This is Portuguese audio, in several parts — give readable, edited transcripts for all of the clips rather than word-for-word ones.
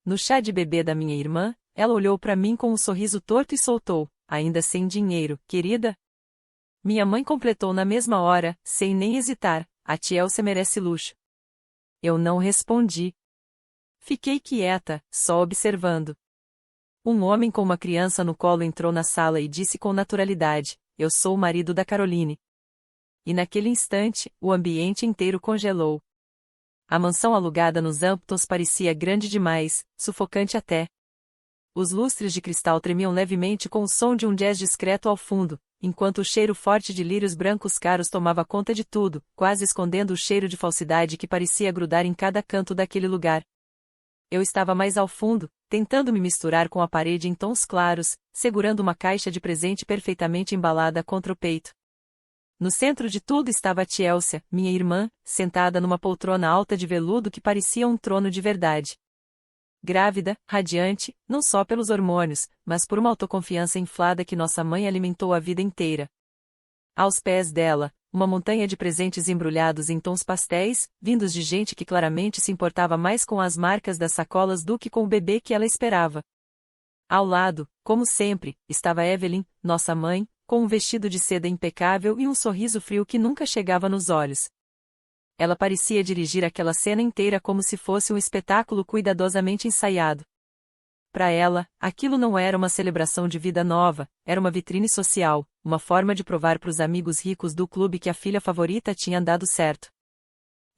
No chá de bebê da minha irmã, ela olhou para mim com um sorriso torto e soltou: ainda sem dinheiro, querida? Minha mãe completou na mesma hora, sem nem hesitar: a tia Elsa merece luxo. Eu não respondi. Fiquei quieta, só observando. Um homem com uma criança no colo entrou na sala e disse com naturalidade: eu sou o marido da Caroline. E naquele instante, o ambiente inteiro congelou. A mansão alugada nos Hamptons parecia grande demais, sufocante até. Os lustres de cristal tremiam levemente com o som de um jazz discreto ao fundo, enquanto o cheiro forte de lírios brancos caros tomava conta de tudo, quase escondendo o cheiro de falsidade que parecia grudar em cada canto daquele lugar. Eu estava mais ao fundo, tentando me misturar com a parede em tons claros, segurando uma caixa de presente perfeitamente embalada contra o peito. No centro de tudo estava a tia Elsa, minha irmã, sentada numa poltrona alta de veludo que parecia um trono de verdade. Grávida, radiante, não só pelos hormônios, mas por uma autoconfiança inflada que nossa mãe alimentou a vida inteira. Aos pés dela, uma montanha de presentes embrulhados em tons pastéis, vindos de gente que claramente se importava mais com as marcas das sacolas do que com o bebê que ela esperava. Ao lado, como sempre, estava Evelyn, nossa mãe, com um vestido de seda impecável e um sorriso frio que nunca chegava nos olhos. Ela parecia dirigir aquela cena inteira como se fosse um espetáculo cuidadosamente ensaiado. Para ela, aquilo não era uma celebração de vida nova, era uma vitrine social, uma forma de provar para os amigos ricos do clube que a filha favorita tinha dado certo.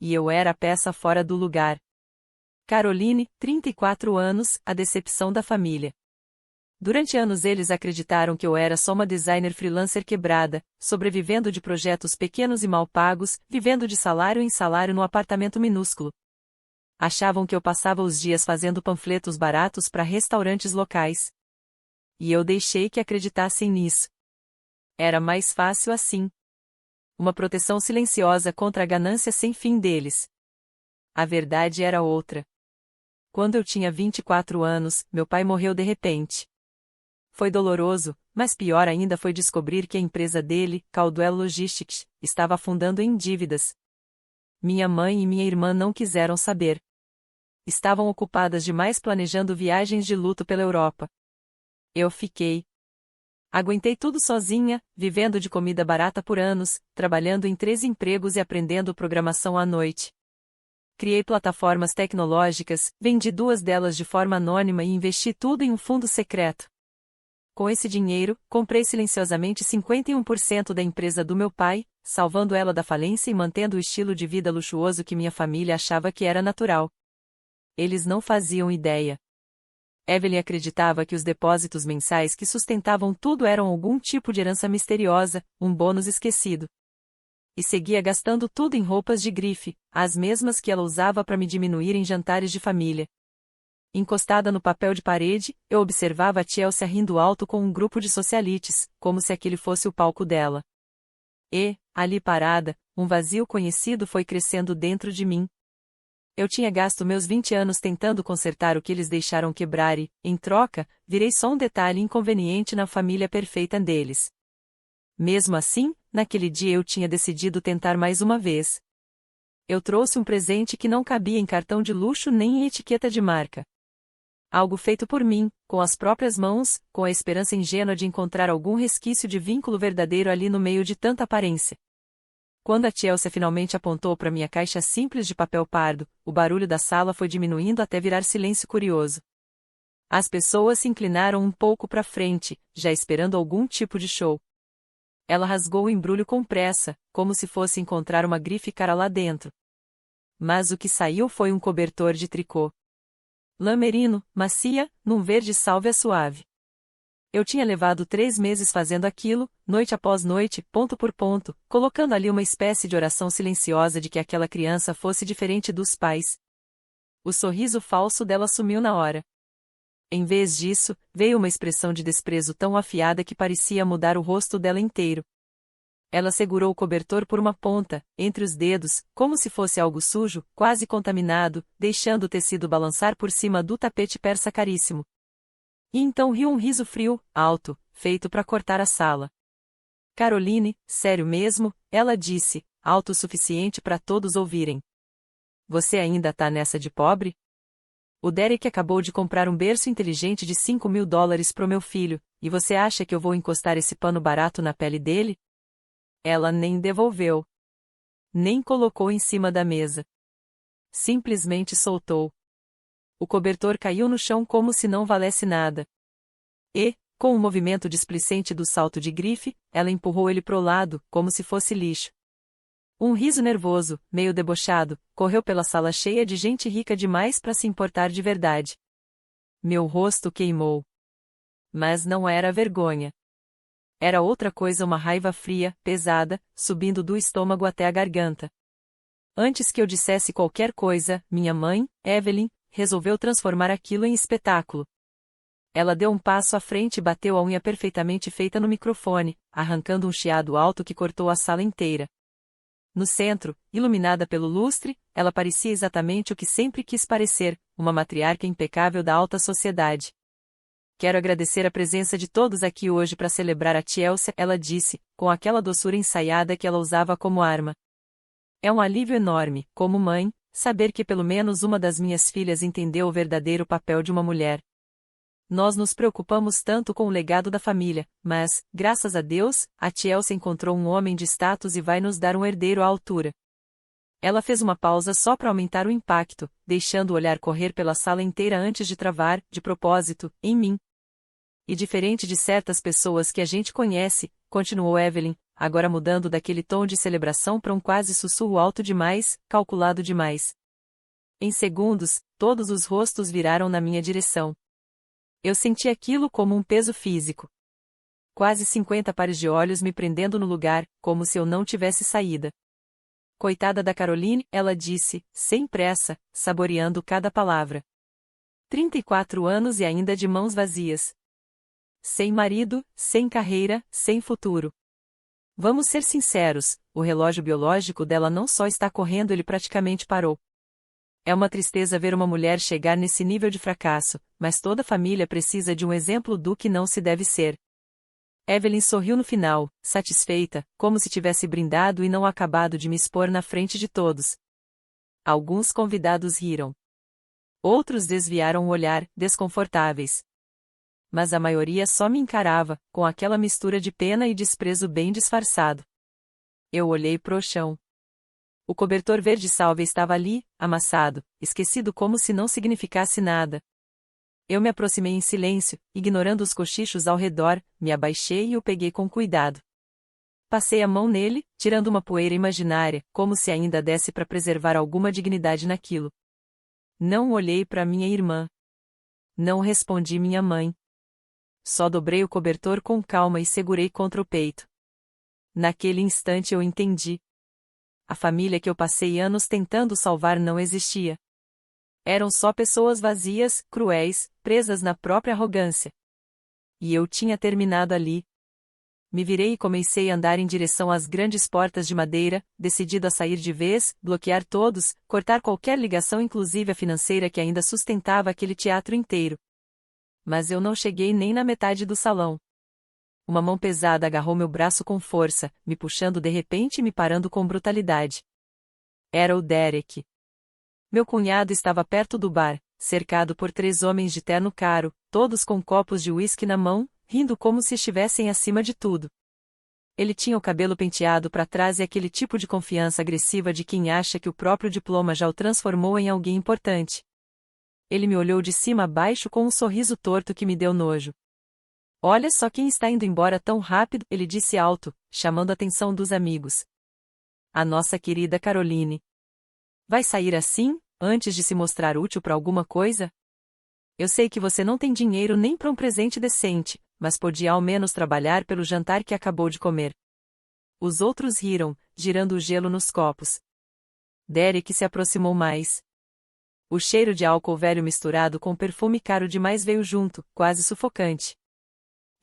E eu era a peça fora do lugar. Caroline, 34 anos, a decepção da família. Durante anos eles acreditaram que eu era só uma designer freelancer quebrada, sobrevivendo de projetos pequenos e mal pagos, vivendo de salário em salário num apartamento minúsculo. Achavam que eu passava os dias fazendo panfletos baratos para restaurantes locais. E eu deixei que acreditassem nisso. Era mais fácil assim. Uma proteção silenciosa contra a ganância sem fim deles. A verdade era outra. Quando eu tinha 24 anos, meu pai morreu de repente. Foi doloroso, mas pior ainda foi descobrir que a empresa dele, Caldwell Logistics, estava afundando em dívidas. Minha mãe e minha irmã não quiseram saber. Estavam ocupadas demais planejando viagens de luto pela Europa. Eu fiquei. Aguentei tudo sozinha, vivendo de comida barata por anos, trabalhando em 3 empregos e aprendendo programação à noite. Criei plataformas tecnológicas, vendi 2 delas de forma anônima e investi tudo em um fundo secreto. Com esse dinheiro, comprei silenciosamente 51% da empresa do meu pai, salvando ela da falência e mantendo o estilo de vida luxuoso que minha família achava que era natural. Eles não faziam ideia. Evelyn acreditava que os depósitos mensais que sustentavam tudo eram algum tipo de herança misteriosa, um bônus esquecido. E seguia gastando tudo em roupas de grife, as mesmas que ela usava para me diminuir em jantares de família. Encostada no papel de parede, eu observava a tia Elsa rindo alto com um grupo de socialites, como se aquele fosse o palco dela. E, ali parada, um vazio conhecido foi crescendo dentro de mim. Eu tinha gasto meus 20 anos tentando consertar o que eles deixaram quebrar e, em troca, virei só um detalhe inconveniente na família perfeita deles. Mesmo assim, naquele dia eu tinha decidido tentar mais uma vez. Eu trouxe um presente que não cabia em cartão de luxo nem em etiqueta de marca. Algo feito por mim, com as próprias mãos, com a esperança ingênua de encontrar algum resquício de vínculo verdadeiro ali no meio de tanta aparência. Quando a tia Elsa finalmente apontou para minha caixa simples de papel pardo, o barulho da sala foi diminuindo até virar silêncio curioso. As pessoas se inclinaram um pouco para frente, já esperando algum tipo de show. Ela rasgou o embrulho com pressa, como se fosse encontrar uma grife cara lá dentro. Mas o que saiu foi um cobertor de tricô. Lã merino, macia, num verde sálvia suave. Eu tinha levado 3 meses fazendo aquilo, noite após noite, ponto por ponto, colocando ali uma espécie de oração silenciosa de que aquela criança fosse diferente dos pais. O sorriso falso dela sumiu na hora. Em vez disso, veio uma expressão de desprezo tão afiada que parecia mudar o rosto dela inteiro. Ela segurou o cobertor por uma ponta, entre os dedos, como se fosse algo sujo, quase contaminado, deixando o tecido balançar por cima do tapete persa caríssimo. E então riu um riso frio, alto, feito para cortar a sala. Caroline, sério mesmo, ela disse, alto o suficiente para todos ouvirem. Você ainda tá nessa de pobre? O Derek acabou de comprar um berço inteligente de $5.000 pro meu filho, e você acha que eu vou encostar esse pano barato na pele dele? Ela nem devolveu. Nem colocou em cima da mesa. Simplesmente soltou. O cobertor caiu no chão como se não valesse nada. E, com um movimento displicente do salto de grife, ela empurrou ele pro lado, como se fosse lixo. Um riso nervoso, meio debochado, correu pela sala cheia de gente rica demais para se importar de verdade. Meu rosto queimou. Mas não era vergonha. Era outra coisa, uma raiva fria, pesada, subindo do estômago até a garganta. Antes que eu dissesse qualquer coisa, minha mãe, Evelyn, resolveu transformar aquilo em espetáculo. Ela deu um passo à frente e bateu a unha perfeitamente feita no microfone, arrancando um chiado alto que cortou a sala inteira. No centro, iluminada pelo lustre, ela parecia exatamente o que sempre quis parecer, uma matriarca impecável da alta sociedade. Quero agradecer a presença de todos aqui hoje para celebrar a Chelsea, ela disse, com aquela doçura ensaiada que ela usava como arma. É um alívio enorme, como mãe, saber que pelo menos uma das minhas filhas entendeu o verdadeiro papel de uma mulher. Nós nos preocupamos tanto com o legado da família, mas, graças a Deus, a Chelsea encontrou um homem de status e vai nos dar um herdeiro à altura. Ela fez uma pausa só para aumentar o impacto, deixando o olhar correr pela sala inteira antes de travar, de propósito, em mim. E diferente de certas pessoas que a gente conhece, continuou Evelyn, agora mudando daquele tom de celebração para um quase sussurro alto demais, calculado demais. Em segundos, todos os rostos viraram na minha direção. Eu senti aquilo como um peso físico. Quase 50 pares de olhos me prendendo no lugar, como se eu não tivesse saída. Coitada da Caroline, ela disse, sem pressa, saboreando cada palavra. 34 anos e ainda de mãos vazias. Sem marido, sem carreira, sem futuro. Vamos ser sinceros, o relógio biológico dela não só está correndo, ele praticamente parou. É uma tristeza ver uma mulher chegar nesse nível de fracasso, mas toda família precisa de um exemplo do que não se deve ser. Evelyn sorriu no final, satisfeita, como se tivesse brindado e não acabado de me expor na frente de todos. Alguns convidados riram. Outros desviaram o olhar, desconfortáveis. Mas a maioria só me encarava, com aquela mistura de pena e desprezo bem disfarçado. Eu olhei pro chão. O cobertor verde-salvia estava ali, amassado, esquecido como se não significasse nada. Eu me aproximei em silêncio, ignorando os cochichos ao redor, me abaixei e o peguei com cuidado. Passei a mão nele, tirando uma poeira imaginária, como se ainda desse para preservar alguma dignidade naquilo. Não olhei para minha irmã. Não respondi minha mãe. Só dobrei o cobertor com calma e segurei contra o peito. Naquele instante eu entendi. A família que eu passei anos tentando salvar não existia. Eram só pessoas vazias, cruéis, presas na própria arrogância. E eu tinha terminado ali. Me virei e comecei a andar em direção às grandes portas de madeira, decidido a sair de vez, bloquear todos, cortar qualquer ligação, inclusive a financeira que ainda sustentava aquele teatro inteiro. Mas eu não cheguei nem na metade do salão. Uma mão pesada agarrou meu braço com força, me puxando de repente e me parando com brutalidade. Era o Derek. Meu cunhado estava perto do bar, cercado por 3 homens de terno caro, todos com copos de uísque na mão, rindo como se estivessem acima de tudo. Ele tinha o cabelo penteado para trás e aquele tipo de confiança agressiva de quem acha que o próprio diploma já o transformou em alguém importante. Ele me olhou de cima a baixo com um sorriso torto que me deu nojo. Olha só quem está indo embora tão rápido, ele disse alto, chamando a atenção dos amigos. A nossa querida Caroline. Vai sair assim, antes de se mostrar útil para alguma coisa? Eu sei que você não tem dinheiro nem para um presente decente, mas podia ao menos trabalhar pelo jantar que acabou de comer. Os outros riram, girando o gelo nos copos. Derek se aproximou mais. O cheiro de álcool velho misturado com perfume caro demais veio junto, quase sufocante.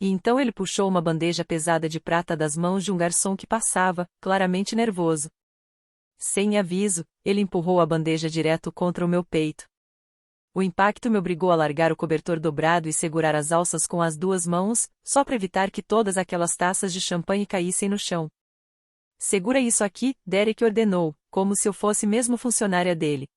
E então ele puxou uma bandeja pesada de prata das mãos de um garçom que passava, claramente nervoso. Sem aviso, ele empurrou a bandeja direto contra o meu peito. O impacto me obrigou a largar o cobertor dobrado e segurar as alças com as 2 mãos, só para evitar que todas aquelas taças de champanhe caíssem no chão. Segura isso aqui, Derek ordenou, como se eu fosse mesmo funcionária dele.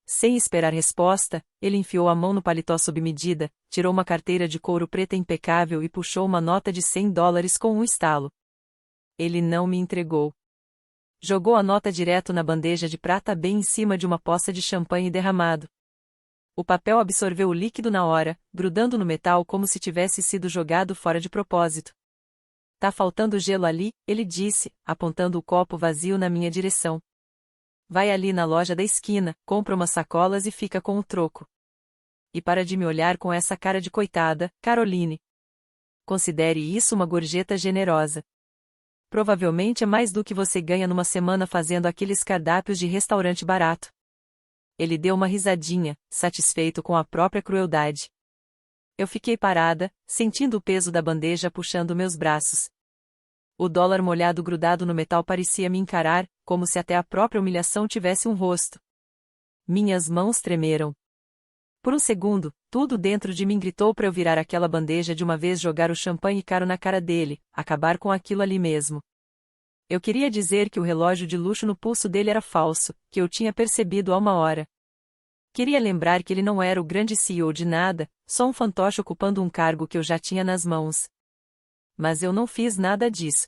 Sem esperar resposta, ele enfiou a mão no paletó sob medida, tirou uma carteira de couro preta impecável e puxou uma nota de $100 com um estalo. Ele não me entregou. Jogou a nota direto na bandeja de prata bem em cima de uma poça de champanhe derramado. O papel absorveu o líquido na hora, grudando no metal como se tivesse sido jogado fora de propósito. Tá faltando gelo ali, ele disse, apontando o copo vazio na minha direção. Vai ali na loja da esquina, compra umas sacolas e fica com o troco. E para de me olhar com essa cara de coitada, Caroline. Considere isso uma gorjeta generosa. Provavelmente é mais do que você ganha numa semana fazendo aqueles cardápios de restaurante barato. Ele deu uma risadinha, satisfeito com a própria crueldade. Eu fiquei parada, sentindo o peso da bandeja puxando meus braços. O dólar molhado grudado no metal parecia me encarar, como se até a própria humilhação tivesse um rosto. Minhas mãos tremeram. Por um segundo, tudo dentro de mim gritou para eu virar aquela bandeja de uma vez, jogar o champanhe caro na cara dele, acabar com aquilo ali mesmo. Eu queria dizer que o relógio de luxo no pulso dele era falso, que eu tinha percebido há uma hora. Queria lembrar que ele não era o grande CEO de nada, só um fantoche ocupando um cargo que eu já tinha nas mãos. Mas eu não fiz nada disso.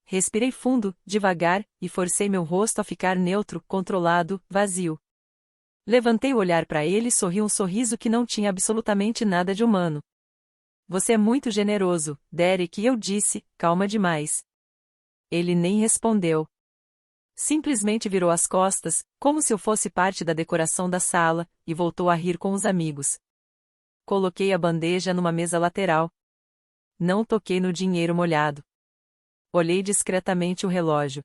Respirei fundo, devagar, e forcei meu rosto a ficar neutro, controlado, vazio. Levantei o olhar para ele e sorri um sorriso que não tinha absolutamente nada de humano. Você é muito generoso, Derek, eu disse, calma demais. Ele nem respondeu. Simplesmente virou as costas, como se eu fosse parte da decoração da sala, e voltou a rir com os amigos. Coloquei a bandeja numa mesa lateral. Não toquei no dinheiro molhado. Olhei discretamente o relógio.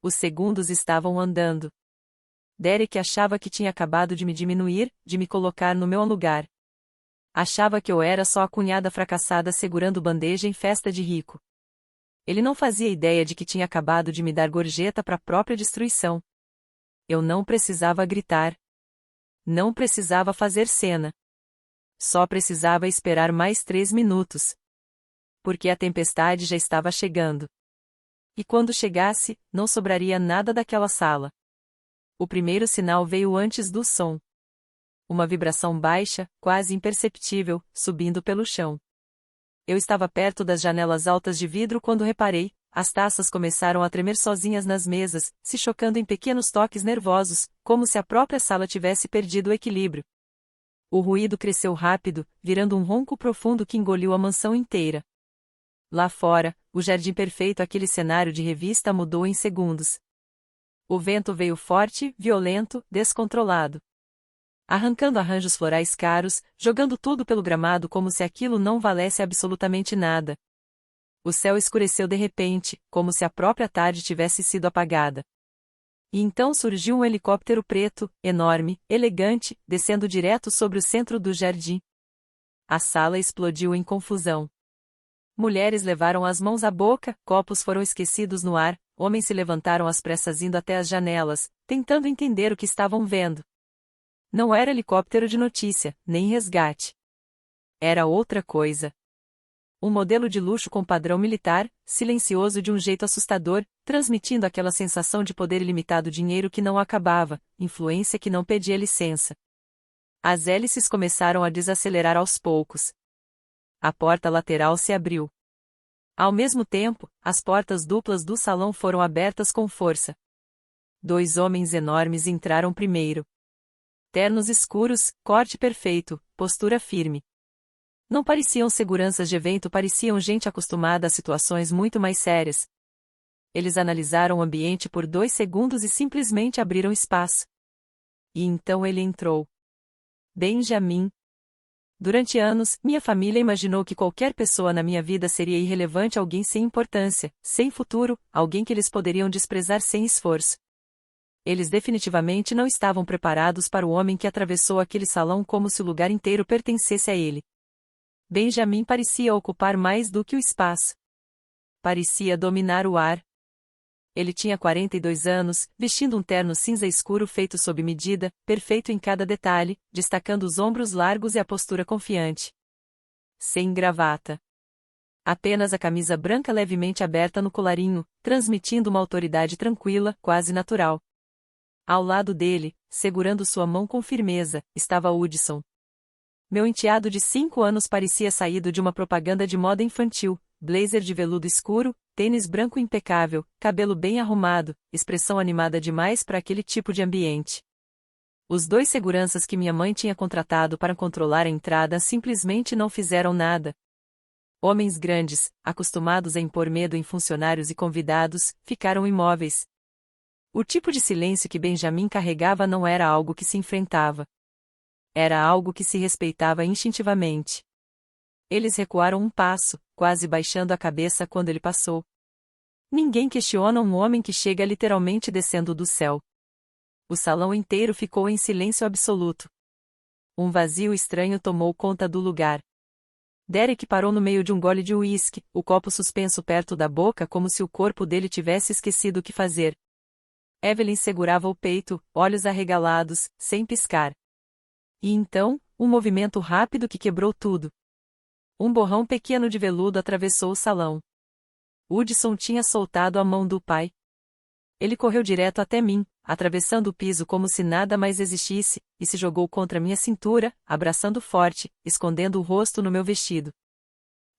Os segundos estavam andando. Derek achava que tinha acabado de me diminuir, de me colocar no meu lugar. Achava que eu era só a cunhada fracassada segurando bandeja em festa de rico. Ele não fazia ideia de que tinha acabado de me dar gorjeta para a própria destruição. Eu não precisava gritar. Não precisava fazer cena. Só precisava esperar mais 3 minutos. Porque a tempestade já estava chegando. E quando chegasse, não sobraria nada daquela sala. O primeiro sinal veio antes do som. Uma vibração baixa, quase imperceptível, subindo pelo chão. Eu estava perto das janelas altas de vidro quando reparei, as taças começaram a tremer sozinhas nas mesas, se chocando em pequenos toques nervosos, como se a própria sala tivesse perdido o equilíbrio. O ruído cresceu rápido, virando um ronco profundo que engoliu a mansão inteira. Lá fora, o jardim perfeito, aquele cenário de revista, mudou em segundos. O vento veio forte, violento, descontrolado. Arrancando arranjos florais caros, jogando tudo pelo gramado como se aquilo não valesse absolutamente nada. O céu escureceu de repente, como se a própria tarde tivesse sido apagada. E então surgiu um helicóptero preto, enorme, elegante, descendo direto sobre o centro do jardim. A sala explodiu em confusão. Mulheres levaram as mãos à boca, copos foram esquecidos no ar, homens se levantaram às pressas indo até as janelas, tentando entender o que estavam vendo. Não era helicóptero de notícia, nem resgate. Era outra coisa. Um modelo de luxo com padrão militar, silencioso de um jeito assustador, transmitindo aquela sensação de poder ilimitado, dinheiro que não acabava, influência que não pedia licença. As hélices começaram a desacelerar aos poucos. A porta lateral se abriu. Ao mesmo tempo, as portas duplas do salão foram abertas com força. 2 homens enormes entraram primeiro. Ternos escuros, corte perfeito, postura firme. Não pareciam seguranças de evento, pareciam gente acostumada a situações muito mais sérias. Eles analisaram o ambiente por 2 segundos e simplesmente abriram espaço. E então ele entrou. Benjamin. Durante anos, minha família imaginou que qualquer pessoa na minha vida seria irrelevante, alguém sem importância, sem futuro, alguém que eles poderiam desprezar sem esforço. Eles definitivamente não estavam preparados para o homem que atravessou aquele salão como se o lugar inteiro pertencesse a ele. Benjamin parecia ocupar mais do que o espaço. Parecia dominar o ar. Ele tinha 42 anos, vestindo um terno cinza escuro feito sob medida, perfeito em cada detalhe, destacando os ombros largos e a postura confiante. Sem gravata. Apenas a camisa branca levemente aberta no colarinho, transmitindo uma autoridade tranquila, quase natural. Ao lado dele, segurando sua mão com firmeza, estava Hudson. Meu enteado de 5 anos parecia saído de uma propaganda de moda infantil, blazer de veludo escuro, tênis branco impecável, cabelo bem arrumado, expressão animada demais para aquele tipo de ambiente. Os 2 seguranças que minha mãe tinha contratado para controlar a entrada simplesmente não fizeram nada. Homens grandes, acostumados a impor medo em funcionários e convidados, ficaram imóveis. O tipo de silêncio que Benjamin carregava não era algo que se enfrentava. Era algo que se respeitava instintivamente. Eles recuaram um passo, quase baixando a cabeça quando ele passou. Ninguém questiona um homem que chega literalmente descendo do céu. O salão inteiro ficou em silêncio absoluto. Um vazio estranho tomou conta do lugar. Derek parou no meio de um gole de uísque, o copo suspenso perto da boca como se o corpo dele tivesse esquecido o que fazer. Evelyn segurava o peito, olhos arregalados, sem piscar. E então, um movimento rápido que quebrou tudo. Um borrão pequeno de veludo atravessou o salão. Hudson tinha soltado a mão do pai. Ele correu direto até mim, atravessando o piso como se nada mais existisse, e se jogou contra minha cintura, abraçando forte, escondendo o rosto no meu vestido.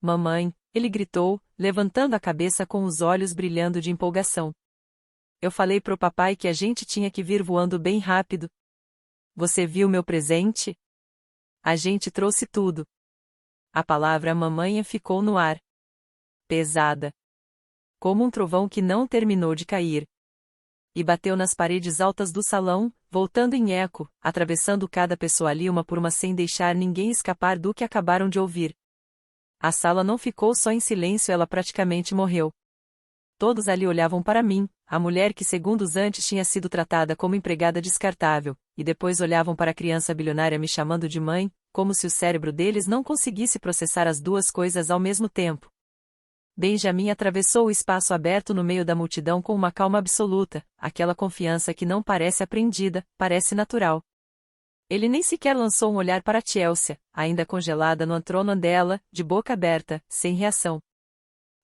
Mamãe, ele gritou, levantando a cabeça com os olhos brilhando de empolgação. Eu falei pro papai que a gente tinha que vir voando bem rápido. Você viu meu presente? A gente trouxe tudo. A palavra mamãe ficou no ar. Pesada. Como um trovão que não terminou de cair. E bateu nas paredes altas do salão, voltando em eco, atravessando cada pessoa ali uma por uma sem deixar ninguém escapar do que acabaram de ouvir. A sala não ficou só em silêncio, ela praticamente morreu. Todos ali olhavam para mim, a mulher que segundos antes tinha sido tratada como empregada descartável, e depois olhavam para a criança bilionária me chamando de mãe, como se o cérebro deles não conseguisse processar as 2 coisas ao mesmo tempo. Benjamin atravessou o espaço aberto no meio da multidão com uma calma absoluta, aquela confiança que não parece aprendida, parece natural. Ele nem sequer lançou um olhar para Chelsea, ainda congelada no trono dela, de boca aberta, sem reação.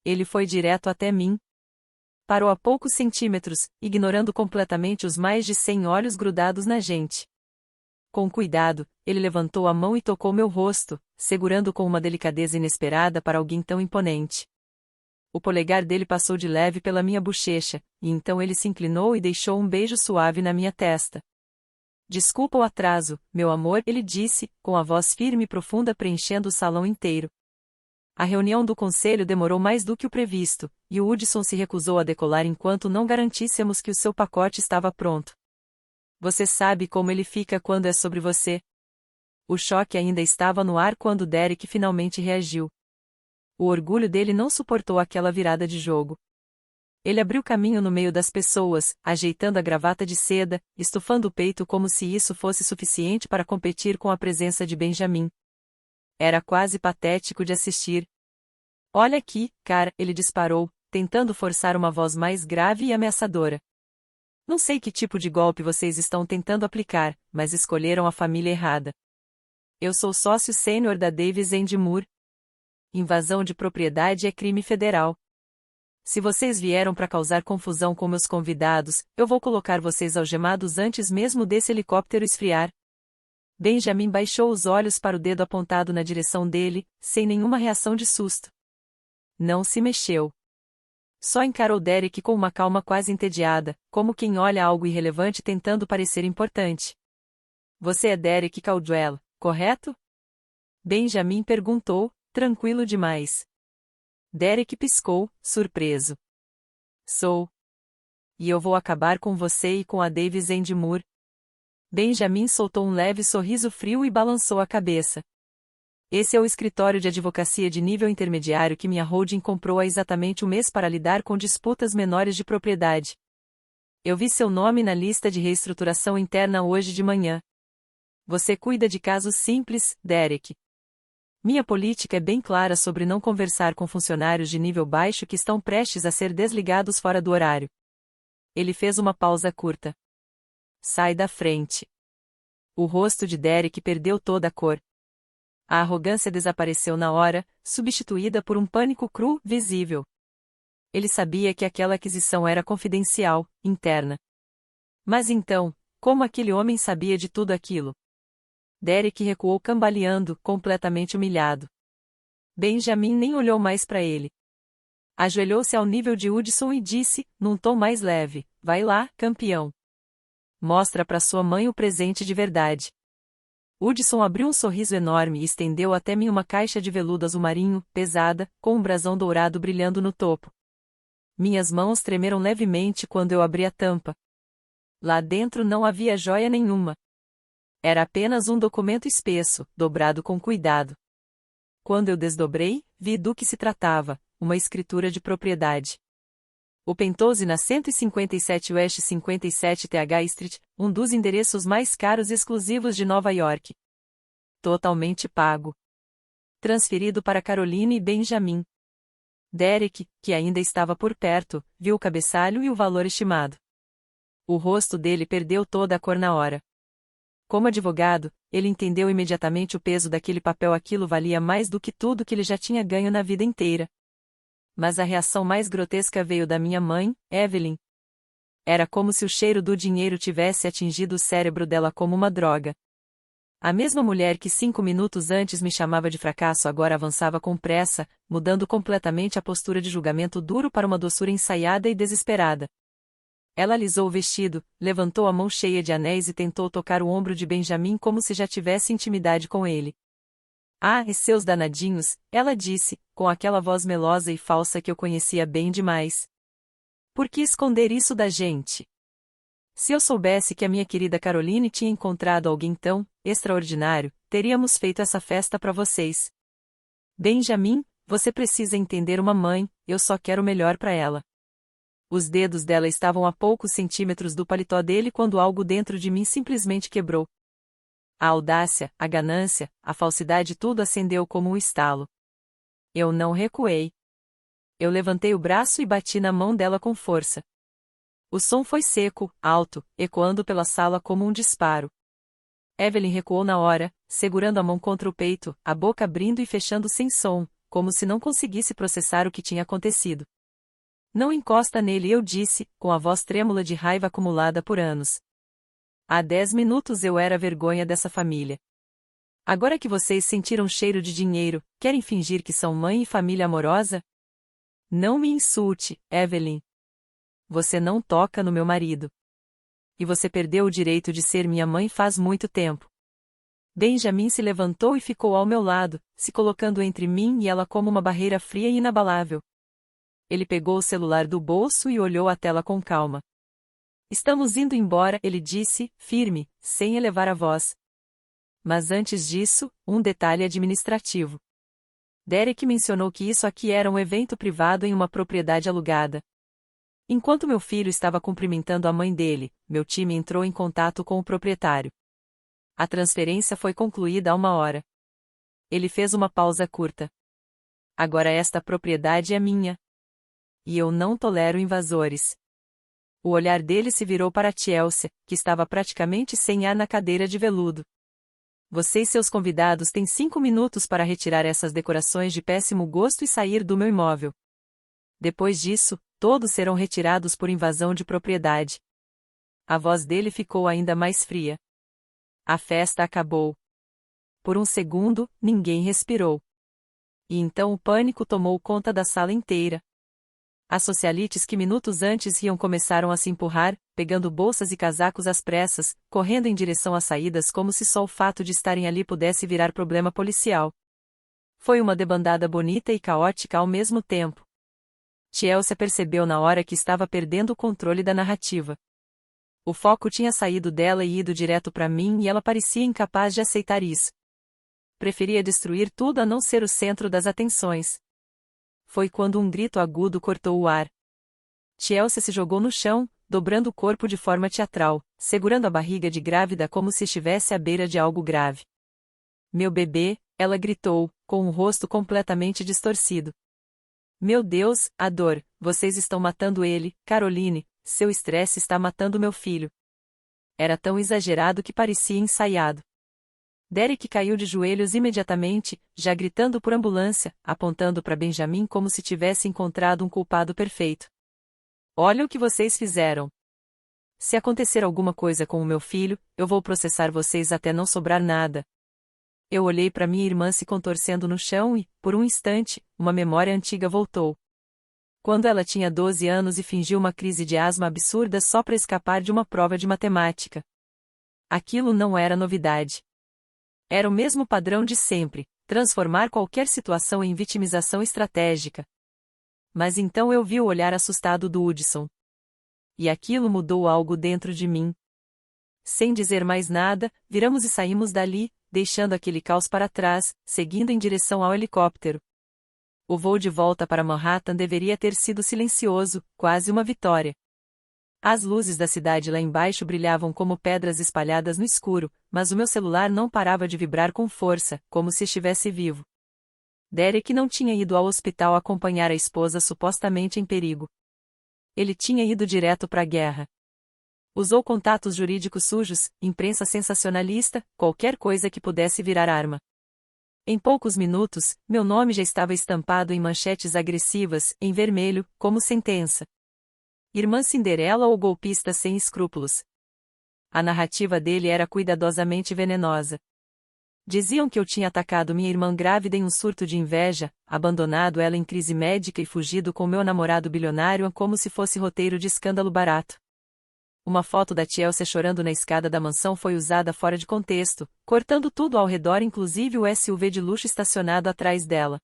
Ele foi direto até mim. Parou a poucos centímetros, ignorando completamente os mais de 100 olhos grudados na gente. Com cuidado, ele levantou a mão e tocou meu rosto, segurando com uma delicadeza inesperada para alguém tão imponente. O polegar dele passou de leve pela minha bochecha, e então ele se inclinou e deixou um beijo suave na minha testa. Desculpa o atraso, meu amor, ele disse, com a voz firme e profunda preenchendo o salão inteiro. A reunião do conselho demorou mais do que o previsto, e o Hudson se recusou a decolar enquanto não garantíssemos que o seu pacote estava pronto. Você sabe como ele fica quando é sobre você? O choque ainda estava no ar quando Derek finalmente reagiu. O orgulho dele não suportou aquela virada de jogo. Ele abriu caminho no meio das pessoas, ajeitando a gravata de seda, estufando o peito como se isso fosse suficiente para competir com a presença de Benjamin. Era quase patético de assistir. Olha aqui, cara, ele disparou, tentando forçar uma voz mais grave e ameaçadora. Não sei que tipo de golpe vocês estão tentando aplicar, mas escolheram a família errada. Eu sou sócio sênior da Davis & Moore. Invasão de propriedade é crime federal. Se vocês vieram para causar confusão com meus convidados, eu vou colocar vocês algemados antes mesmo desse helicóptero esfriar. Benjamin baixou os olhos para o dedo apontado na direção dele, sem nenhuma reação de susto. Não se mexeu. Só encarou Derek com uma calma quase entediada, como quem olha algo irrelevante tentando parecer importante. Você é Derek Caldwell, correto? Benjamin perguntou, tranquilo demais. Derek piscou, surpreso. Sou. E eu vou acabar com você e com a Davis & Moore. Benjamin soltou um leve sorriso frio e balançou a cabeça. Esse é o escritório de advocacia de nível intermediário que minha holding comprou há exatamente um mês para lidar com disputas menores de propriedade. Eu vi seu nome na lista de reestruturação interna hoje de manhã. Você cuida de casos simples, Derek. Minha política é bem clara sobre não conversar com funcionários de nível baixo que estão prestes a ser desligados fora do horário. Ele fez uma pausa curta. Sai da frente. O rosto de Derek perdeu toda a cor. A arrogância desapareceu na hora, substituída por um pânico cru, visível. Ele sabia que aquela aquisição era confidencial, interna. Mas então, como aquele homem sabia de tudo aquilo? Derek recuou cambaleando, completamente humilhado. Benjamin nem olhou mais para ele. Ajoelhou-se ao nível de Hudson e disse, num tom mais leve, vai lá, campeão. Mostra para sua mãe o presente de verdade. Hudson abriu um sorriso enorme e estendeu até mim uma caixa de veludo azul marinho, pesada, com um brasão dourado brilhando no topo. Minhas mãos tremeram levemente quando eu abri a tampa. Lá dentro não havia joia nenhuma. Era apenas um documento espesso, dobrado com cuidado. Quando eu desdobrei, vi do que se tratava, uma escritura de propriedade. O Pentose na 157 West 57 TH Street, um dos endereços mais caros e exclusivos de Nova York. Totalmente pago. Transferido para Caroline e Benjamin. Derek, que ainda estava por perto, viu o cabeçalho e o valor estimado. O rosto dele perdeu toda a cor na hora. Como advogado, ele entendeu imediatamente o peso daquele papel. Aquilo valia mais do que tudo que ele já tinha ganho na vida inteira. Mas a reação mais grotesca veio da minha mãe, Evelyn. Era como se o cheiro do dinheiro tivesse atingido o cérebro dela como uma droga. A mesma mulher que 5 minutos antes me chamava de fracasso agora avançava com pressa, mudando completamente a postura de julgamento duro para uma doçura ensaiada e desesperada. Ela alisou o vestido, levantou a mão cheia de anéis e tentou tocar o ombro de Benjamin como se já tivesse intimidade com ele. Ah, e seus danadinhos, ela disse, com aquela voz melosa e falsa que eu conhecia bem demais. Por que esconder isso da gente? Se eu soubesse que a minha querida Caroline tinha encontrado alguém tão extraordinário, teríamos feito essa festa para vocês. Benjamin, você precisa entender uma mãe, eu só quero o melhor para ela. Os dedos dela estavam a poucos centímetros do paletó dele quando algo dentro de mim simplesmente quebrou. A audácia, a ganância, a falsidade, tudo acendeu como um estalo. Eu não recuei. Eu levantei o braço e bati na mão dela com força. O som foi seco, alto, ecoando pela sala como um disparo. Evelyn recuou na hora, segurando a mão contra o peito, a boca abrindo e fechando sem som, como se não conseguisse processar o que tinha acontecido. Não encosta nele, eu disse, com a voz trêmula de raiva acumulada por anos. Há 10 minutos eu era a vergonha dessa família. Agora que vocês sentiram cheiro de dinheiro, querem fingir que são mãe e família amorosa? Não me insulte, Evelyn. Você não toca no meu marido. E você perdeu o direito de ser minha mãe faz muito tempo. Benjamin se levantou e ficou ao meu lado, se colocando entre mim e ela como uma barreira fria e inabalável. Ele pegou o celular do bolso e olhou a tela com calma. Estamos indo embora, ele disse, firme, sem elevar a voz. Mas antes disso, um detalhe administrativo. Derek mencionou que isso aqui era um evento privado em uma propriedade alugada. Enquanto meu filho estava cumprimentando a mãe dele, meu time entrou em contato com o proprietário. A transferência foi concluída há 1 hora. Ele fez uma pausa curta. Agora esta propriedade é minha. E eu não tolero invasores. O olhar dele se virou para Chelsea, que estava praticamente sem ar na cadeira de veludo. Você e seus convidados têm 5 minutos para retirar essas decorações de péssimo gosto e sair do meu imóvel. Depois disso, todos serão retirados por invasão de propriedade. A voz dele ficou ainda mais fria. A festa acabou. Por um segundo, ninguém respirou. E então o pânico tomou conta da sala inteira. As socialites que minutos antes riam começaram a se empurrar, pegando bolsas e casacos às pressas, correndo em direção às saídas como se só o fato de estarem ali pudesse virar problema policial. Foi uma debandada bonita e caótica ao mesmo tempo. Chelsea percebeu na hora que estava perdendo o controle da narrativa. O foco tinha saído dela e ido direto para mim e ela parecia incapaz de aceitar isso. Preferia destruir tudo a não ser o centro das atenções. Foi quando um grito agudo cortou o ar. Chelsea se jogou no chão, dobrando o corpo de forma teatral, segurando a barriga de grávida como se estivesse à beira de algo grave. Meu bebê, ela gritou, com o rosto completamente distorcido. Meu Deus, a dor, vocês estão matando ele, Caroline, seu estresse está matando meu filho. Era tão exagerado que parecia ensaiado. Derek caiu de joelhos imediatamente, já gritando por ambulância, apontando para Benjamin como se tivesse encontrado um culpado perfeito. Olha o que vocês fizeram. se acontecer alguma coisa com o meu filho, eu vou processar vocês até não sobrar nada. Eu olhei para minha irmã se contorcendo no chão e, por um instante, uma memória antiga voltou. Quando ela tinha 12 anos e fingiu uma crise de asma absurda só para escapar de uma prova de matemática. Aquilo não era novidade. Era o mesmo padrão de sempre, transformar qualquer situação em vitimização estratégica. Mas então eu vi o olhar assustado do Hudson. E aquilo mudou algo dentro de mim. Sem dizer mais nada, viramos e saímos dali, deixando aquele caos para trás, seguindo em direção ao helicóptero. O voo de volta para Manhattan deveria ter sido silencioso, quase uma vitória. As luzes da cidade lá embaixo brilhavam como pedras espalhadas no escuro, mas o meu celular não parava de vibrar com força, como se estivesse vivo. Derek não tinha ido ao hospital acompanhar a esposa supostamente em perigo. Ele tinha ido direto para a guerra. Usou contatos jurídicos sujos, imprensa sensacionalista, qualquer coisa que pudesse virar arma. Em poucos minutos, meu nome já estava estampado em manchetes agressivas, em vermelho, como sentença. Irmã Cinderela ou golpista sem escrúpulos. A narrativa dele era cuidadosamente venenosa. Diziam que eu tinha atacado minha irmã grávida em um surto de inveja, abandonado ela em crise médica e fugido com meu namorado bilionário como se fosse roteiro de escândalo barato. Uma foto da Chelsea chorando na escada da mansão foi usada fora de contexto, cortando tudo ao redor inclusive o SUV de luxo estacionado atrás dela.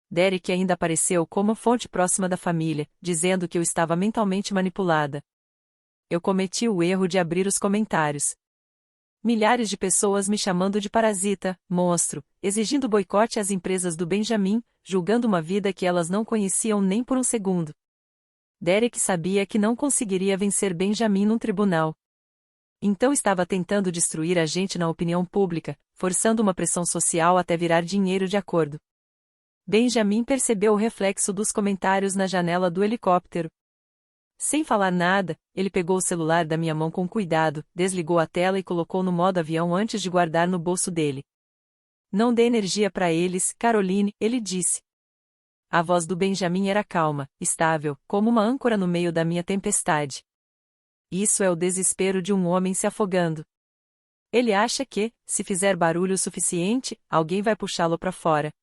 Derek ainda apareceu como fonte próxima da família, dizendo que eu estava mentalmente manipulada. Eu cometi o erro de abrir os comentários. Milhares de pessoas me chamando de parasita, monstro, exigindo boicote às empresas do Benjamin, julgando uma vida que elas não conheciam nem por um segundo. Derek sabia que não conseguiria vencer Benjamin num tribunal. Então estava tentando destruir a gente na opinião pública, forçando uma pressão social até virar dinheiro de acordo. Benjamin percebeu o reflexo dos comentários na janela do helicóptero. Sem falar nada, ele pegou o celular da minha mão com cuidado, desligou a tela e colocou no modo avião antes de guardar no bolso dele. Não dê energia para eles, Caroline, ele disse. A voz do Benjamin era calma, estável, como uma âncora no meio da minha tempestade. Isso é o desespero de um homem se afogando. Ele acha que, se fizer barulho o suficiente, alguém vai puxá-lo para fora.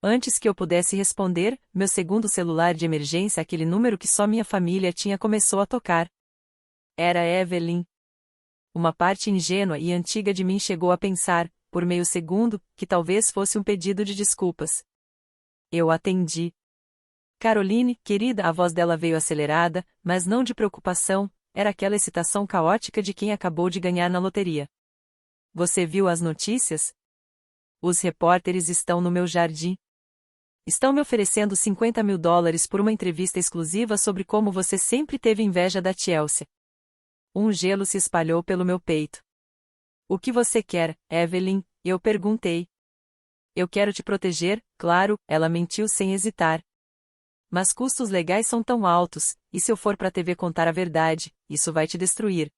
Antes que eu pudesse responder, meu segundo celular de emergência, aquele número que só minha família tinha, começou a tocar. Era Evelyn. Uma parte ingênua e antiga de mim chegou a pensar, por meio segundo, que talvez fosse um pedido de desculpas. Eu atendi. Caroline, querida, a voz dela veio acelerada, mas não de preocupação, era aquela excitação caótica de quem acabou de ganhar na loteria. Você viu as notícias? Os repórteres estão no meu jardim. Estão me oferecendo $50 mil por uma entrevista exclusiva sobre como você sempre teve inveja da Chelsea. Um gelo se espalhou pelo meu peito. O que você quer, Evelyn? Eu perguntei. Eu quero te proteger, claro, ela mentiu sem hesitar. Mas custos legais são tão altos, e se eu for para a TV contar a verdade, isso vai te destruir.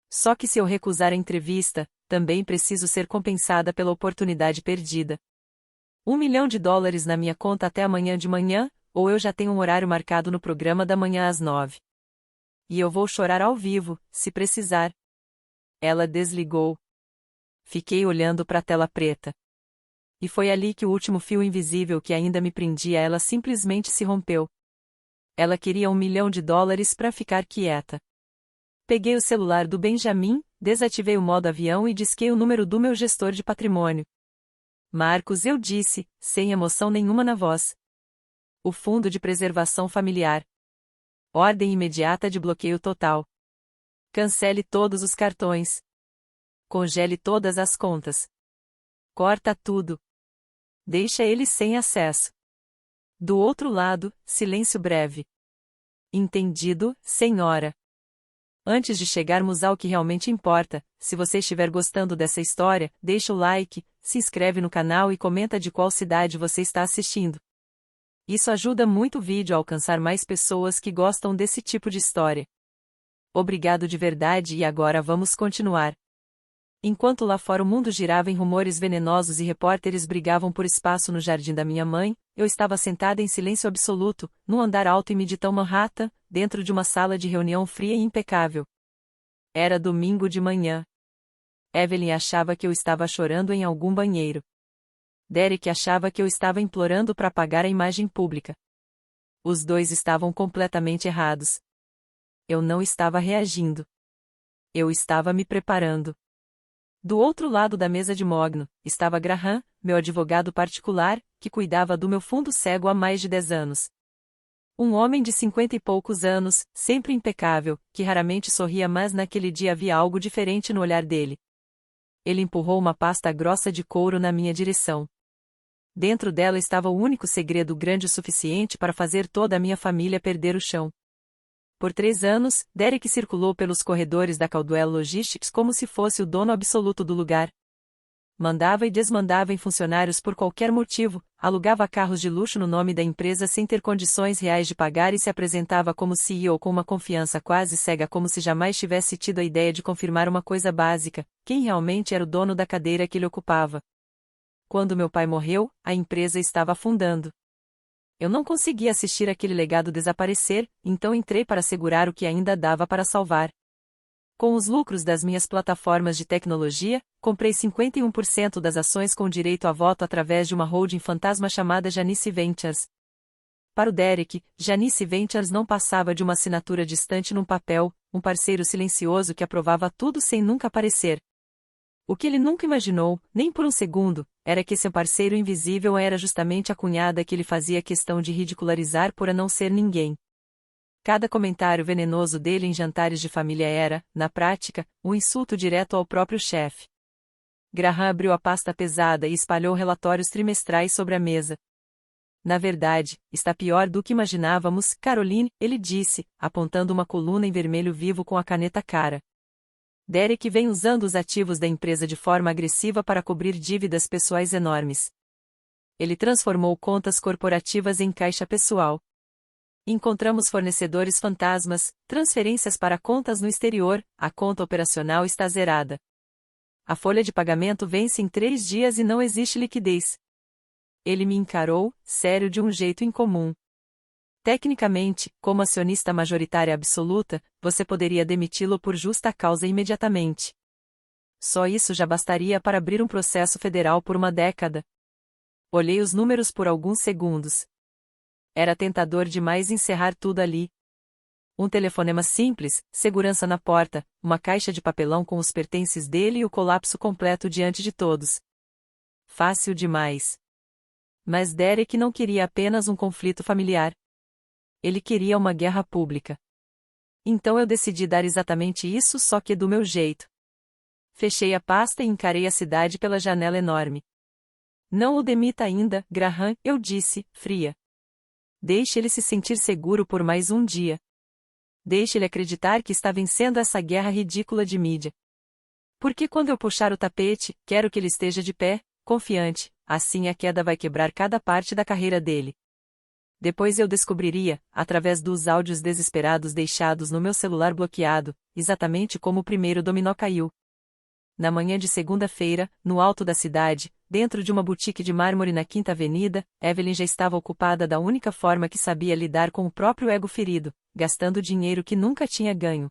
Só que se eu recusar a entrevista, também preciso ser compensada pela oportunidade perdida. $1 milhão na minha conta até amanhã de manhã, ou eu já tenho um horário marcado no programa da manhã às 9. E eu vou chorar ao vivo, se precisar. Ela desligou. Fiquei olhando para a tela preta. E foi ali que o último fio invisível que ainda me prendia a ela simplesmente se rompeu. Ela queria $1 milhão para ficar quieta. Peguei o celular do Benjamin, desativei o modo avião e disquei o número do meu gestor de patrimônio. Marcos, eu disse, sem emoção nenhuma na voz. O Fundo de Preservação Familiar. Ordem imediata de bloqueio total. Cancele todos os cartões. Congele todas as contas. Corta tudo. Deixa eles sem acesso. Do outro lado, silêncio breve. Entendido, senhora. Antes de chegarmos ao que realmente importa, se você estiver gostando dessa história, deixa o like, se inscreve no canal e comenta de qual cidade você está assistindo. Isso ajuda muito o vídeo a alcançar mais pessoas que gostam desse tipo de história. Obrigado de verdade e agora vamos continuar. Enquanto lá fora o mundo girava em rumores venenosos e repórteres brigavam por espaço no jardim da minha mãe, eu estava sentada em silêncio absoluto, num andar alto em Midtown Manhattan, dentro de uma sala de reunião fria e impecável. Era domingo de manhã. Evelyn achava que eu estava chorando em algum banheiro. Derek achava que eu estava implorando para apagar a imagem pública. Os dois estavam completamente errados. Eu não estava reagindo. Eu estava me preparando. Do outro lado da mesa de mogno, estava Graham, meu advogado particular, que cuidava do meu fundo cego há mais de 10 anos. Um homem de 50 e poucos anos, sempre impecável, que raramente sorria, mas naquele dia havia algo diferente no olhar dele. Ele empurrou uma pasta grossa de couro na minha direção. Dentro dela estava o único segredo grande o suficiente para fazer toda a minha família perder o chão. Por 3 anos, Derek circulou pelos corredores da Caldwell Logistics como se fosse o dono absoluto do lugar. Mandava e desmandava em funcionários por qualquer motivo, alugava carros de luxo no nome da empresa sem ter condições reais de pagar e se apresentava como CEO com uma confiança quase cega, como se jamais tivesse tido a ideia de confirmar uma coisa básica: quem realmente era o dono da cadeira que ele ocupava. Quando meu pai morreu, a empresa estava afundando. Eu não conseguia assistir aquele legado desaparecer, então entrei para segurar o que ainda dava para salvar. Com os lucros das minhas plataformas de tecnologia, comprei 51% das ações com direito a voto através de uma holding fantasma chamada Janice Ventures. Para o Derek, Janice Ventures não passava de uma assinatura distante num papel, um parceiro silencioso que aprovava tudo sem nunca aparecer. O que ele nunca imaginou, nem por um segundo, era que seu parceiro invisível era justamente a cunhada que ele fazia questão de ridicularizar por a não ser ninguém. Cada comentário venenoso dele em jantares de família era, na prática, um insulto direto ao próprio chefe. Graham abriu a pasta pesada e espalhou relatórios trimestrais sobre a mesa. Na verdade, está pior do que imaginávamos, Caroline, ele disse, apontando uma coluna em vermelho vivo com a caneta cara. Derek vem usando os ativos da empresa de forma agressiva para cobrir dívidas pessoais enormes. Ele transformou contas corporativas em caixa pessoal. Encontramos fornecedores fantasmas, transferências para contas no exterior, a conta operacional está zerada. A folha de pagamento vence em 3 dias e não existe liquidez. Ele me encarou, sério de um jeito incomum. Tecnicamente, como acionista majoritária absoluta, você poderia demiti-lo por justa causa imediatamente. Só isso já bastaria para abrir um processo federal por uma década. Olhei os números por alguns segundos. Era tentador demais encerrar tudo ali. Um telefonema simples, segurança na porta, uma caixa de papelão com os pertences dele e o colapso completo diante de todos. Fácil demais. Mas Derek não queria apenas um conflito familiar. Ele queria uma guerra pública. Então eu decidi dar exatamente isso, só que do meu jeito. Fechei a pasta e encarei a cidade pela janela enorme. Não o demita ainda, Graham, eu disse, fria. Deixe ele se sentir seguro por mais um dia. Deixe ele acreditar que está vencendo essa guerra ridícula de mídia. Porque quando eu puxar o tapete, quero que ele esteja de pé, confiante, assim a queda vai quebrar cada parte da carreira dele. Depois eu descobriria, através dos áudios desesperados deixados no meu celular bloqueado, exatamente como o primeiro dominó caiu. Na manhã de segunda-feira, no alto da cidade, dentro de uma boutique de mármore na Quinta Avenida, Evelyn já estava ocupada da única forma que sabia lidar com o próprio ego ferido, gastando dinheiro que nunca tinha ganho.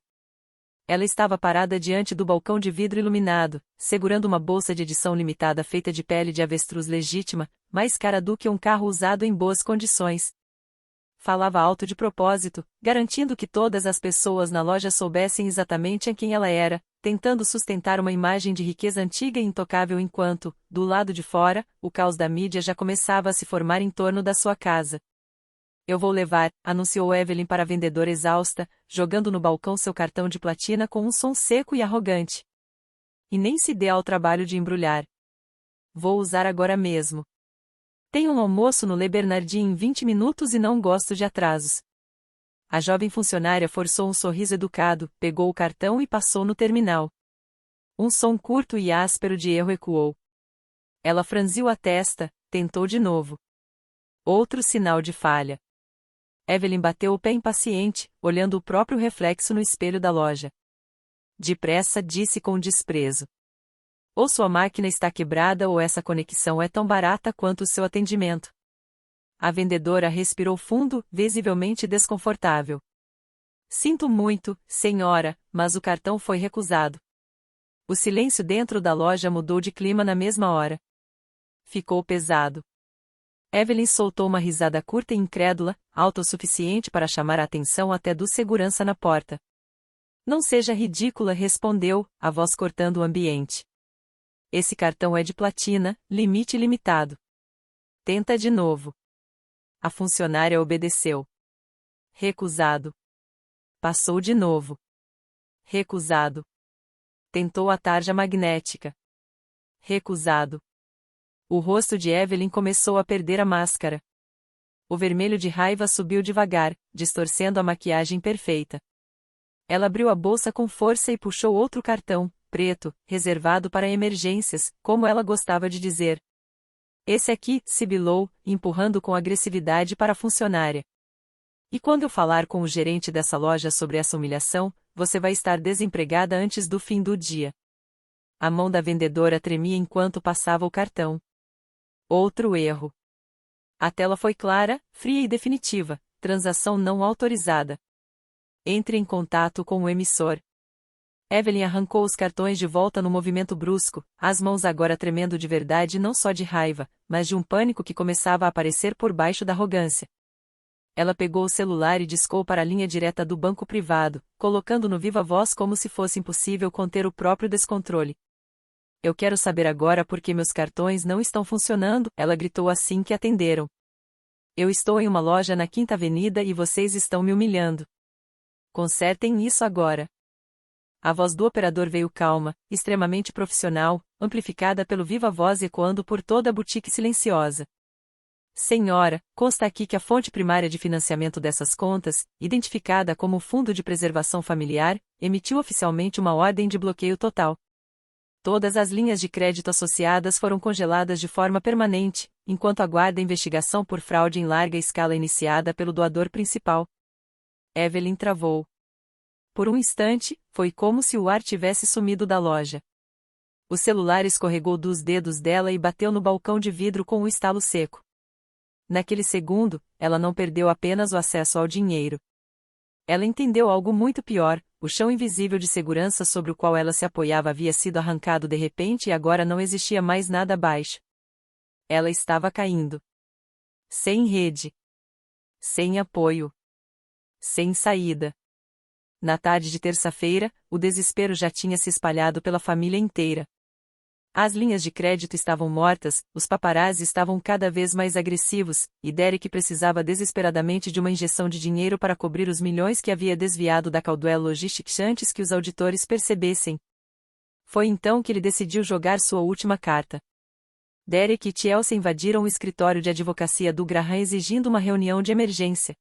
Ela estava parada diante do balcão de vidro iluminado, segurando uma bolsa de edição limitada feita de pele de avestruz legítima, mais cara do que um carro usado em boas condições. Falava alto de propósito, garantindo que todas as pessoas na loja soubessem exatamente quem ela era, tentando sustentar uma imagem de riqueza antiga e intocável enquanto, do lado de fora, o caos da mídia já começava a se formar em torno da sua casa. Eu vou levar, anunciou Evelyn para a vendedora exausta, jogando no balcão seu cartão de platina com um som seco e arrogante. E nem se dê ao trabalho de embrulhar. Vou usar agora mesmo. Tenho um almoço no Le Bernardin em 20 minutos e não gosto de atrasos. A jovem funcionária forçou um sorriso educado, pegou o cartão e passou no terminal. Um som curto e áspero de erro ecoou. Ela franziu a testa, tentou de novo. Outro sinal de falha. Evelyn bateu o pé impaciente, olhando o próprio reflexo no espelho da loja. Depressa disse com desprezo. Ou sua máquina está quebrada ou essa conexão é tão barata quanto o seu atendimento. A vendedora respirou fundo, visivelmente desconfortável. Sinto muito, senhora, mas o cartão foi recusado. O silêncio dentro da loja mudou de clima na mesma hora. Ficou pesado. Evelyn soltou uma risada curta e incrédula, alta o suficiente para chamar a atenção até do segurança na porta. Não seja ridícula, respondeu, a voz cortando o ambiente. Esse cartão é de platina, limite limitado. Tenta de novo. A funcionária obedeceu. Recusado. Passou de novo. Recusado. Tentou a tarja magnética. Recusado. O rosto de Evelyn começou a perder a máscara. O vermelho de raiva subiu devagar, distorcendo a maquiagem perfeita. Ela abriu a bolsa com força e puxou outro cartão, preto, reservado para emergências, como ela gostava de dizer. Esse aqui, sibilou, empurrando com agressividade para a funcionária. E quando eu falar com o gerente dessa loja sobre essa humilhação, você vai estar desempregada antes do fim do dia. A mão da vendedora tremia enquanto passava o cartão. Outro erro. A tela foi clara, fria e definitiva. Transação não autorizada. Entre em contato com o emissor. Evelyn arrancou os cartões de volta no movimento brusco, as mãos agora tremendo de verdade, não só de raiva, mas de um pânico que começava a aparecer por baixo da arrogância. Ela pegou o celular e discou para a linha direta do banco privado, colocando no viva voz como se fosse impossível conter o próprio descontrole. Eu quero saber agora por que meus cartões não estão funcionando, ela gritou assim que atenderam. Eu estou em uma loja na Quinta Avenida e vocês estão me humilhando. Consertem isso agora. A voz do operador veio calma, extremamente profissional, amplificada pelo viva voz ecoando por toda a boutique silenciosa. Senhora, consta aqui que a fonte primária de financiamento dessas contas, identificada como Fundo de Preservação Familiar, emitiu oficialmente uma ordem de bloqueio total. Todas as linhas de crédito associadas foram congeladas de forma permanente, enquanto aguarda a investigação por fraude em larga escala iniciada pelo doador principal. Evelyn travou. Por um instante, foi como se o ar tivesse sumido da loja. O celular escorregou dos dedos dela e bateu no balcão de vidro com um estalo seco. Naquele segundo, ela não perdeu apenas o acesso ao dinheiro. Ela entendeu algo muito pior: o chão invisível de segurança sobre o qual ela se apoiava havia sido arrancado de repente e agora não existia mais nada abaixo. Ela estava caindo. Sem rede. Sem apoio. Sem saída. Na tarde de terça-feira, o desespero já tinha se espalhado pela família inteira. As linhas de crédito estavam mortas, os paparazzi estavam cada vez mais agressivos, e Derek precisava desesperadamente de uma injeção de dinheiro para cobrir os milhões que havia desviado da Caldwell Logistics antes que os auditores percebessem. Foi então que ele decidiu jogar sua última carta. Derek e Chelsea invadiram o escritório de advocacia do Graham exigindo uma reunião de emergência.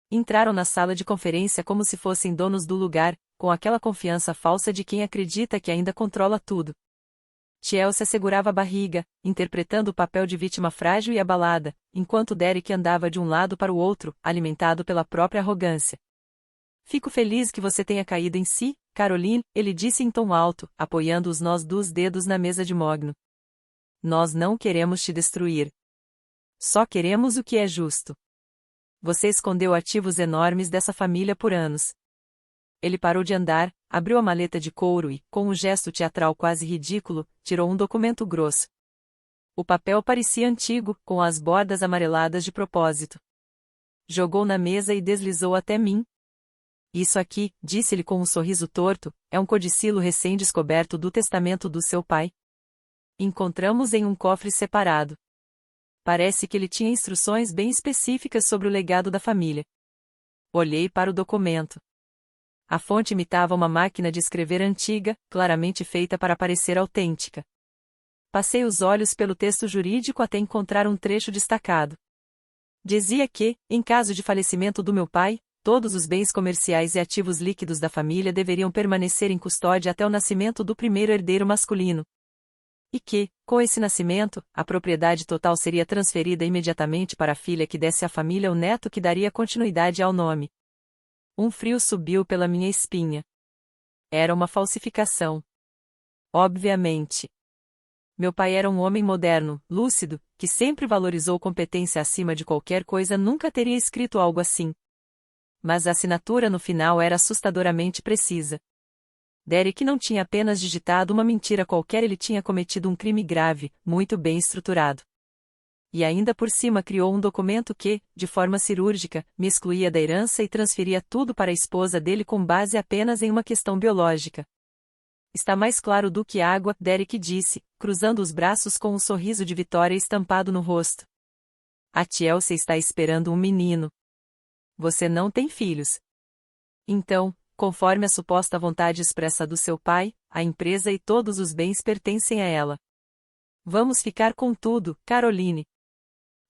Entraram na sala de conferência como se fossem donos do lugar, com aquela confiança falsa de quem acredita que ainda controla tudo. Chelsea segurava a barriga, interpretando o papel de vítima frágil e abalada, enquanto Derek andava de um lado para o outro, alimentado pela própria arrogância. Fico feliz que você tenha caído em si, Caroline, ele disse em tom alto, apoiando os nós dos dedos na mesa de mogno. Nós não queremos te destruir. Só queremos o que é justo. Você escondeu ativos enormes dessa família por anos. Ele parou de andar, abriu a maleta de couro e, com um gesto teatral quase ridículo, tirou um documento grosso. O papel parecia antigo, com as bordas amareladas de propósito. Jogou na mesa e deslizou até mim. Isso aqui, disse-lhe com um sorriso torto, é um codicilo recém-descoberto do testamento do seu pai. Encontramos em um cofre separado. Parece que ele tinha instruções bem específicas sobre o legado da família. Olhei para o documento. A fonte imitava uma máquina de escrever antiga, claramente feita para parecer autêntica. Passei os olhos pelo texto jurídico até encontrar um trecho destacado. Dizia que, em caso de falecimento do meu pai, todos os bens comerciais e ativos líquidos da família deveriam permanecer em custódia até o nascimento do primeiro herdeiro masculino. E que, com esse nascimento, a propriedade total seria transferida imediatamente para a filha que desse à família o neto que daria continuidade ao nome. Um frio subiu pela minha espinha. Era uma falsificação. Obviamente. Meu pai era um homem moderno, lúcido, que sempre valorizou competência acima de qualquer coisa, nunca teria escrito algo assim. Mas a assinatura no final era assustadoramente precisa. Derek não tinha apenas digitado uma mentira qualquer, ele tinha cometido um crime grave, muito bem estruturado. E ainda por cima criou um documento que, de forma cirúrgica, me excluía da herança e transferia tudo para a esposa dele com base apenas em uma questão biológica. Está mais claro do que água, Derek disse, cruzando os braços com um sorriso de vitória estampado no rosto. A Chelsea está esperando um menino. Você não tem filhos. Então, conforme a suposta vontade expressa do seu pai, a empresa e todos os bens pertencem a ela. Vamos ficar com tudo, Caroline.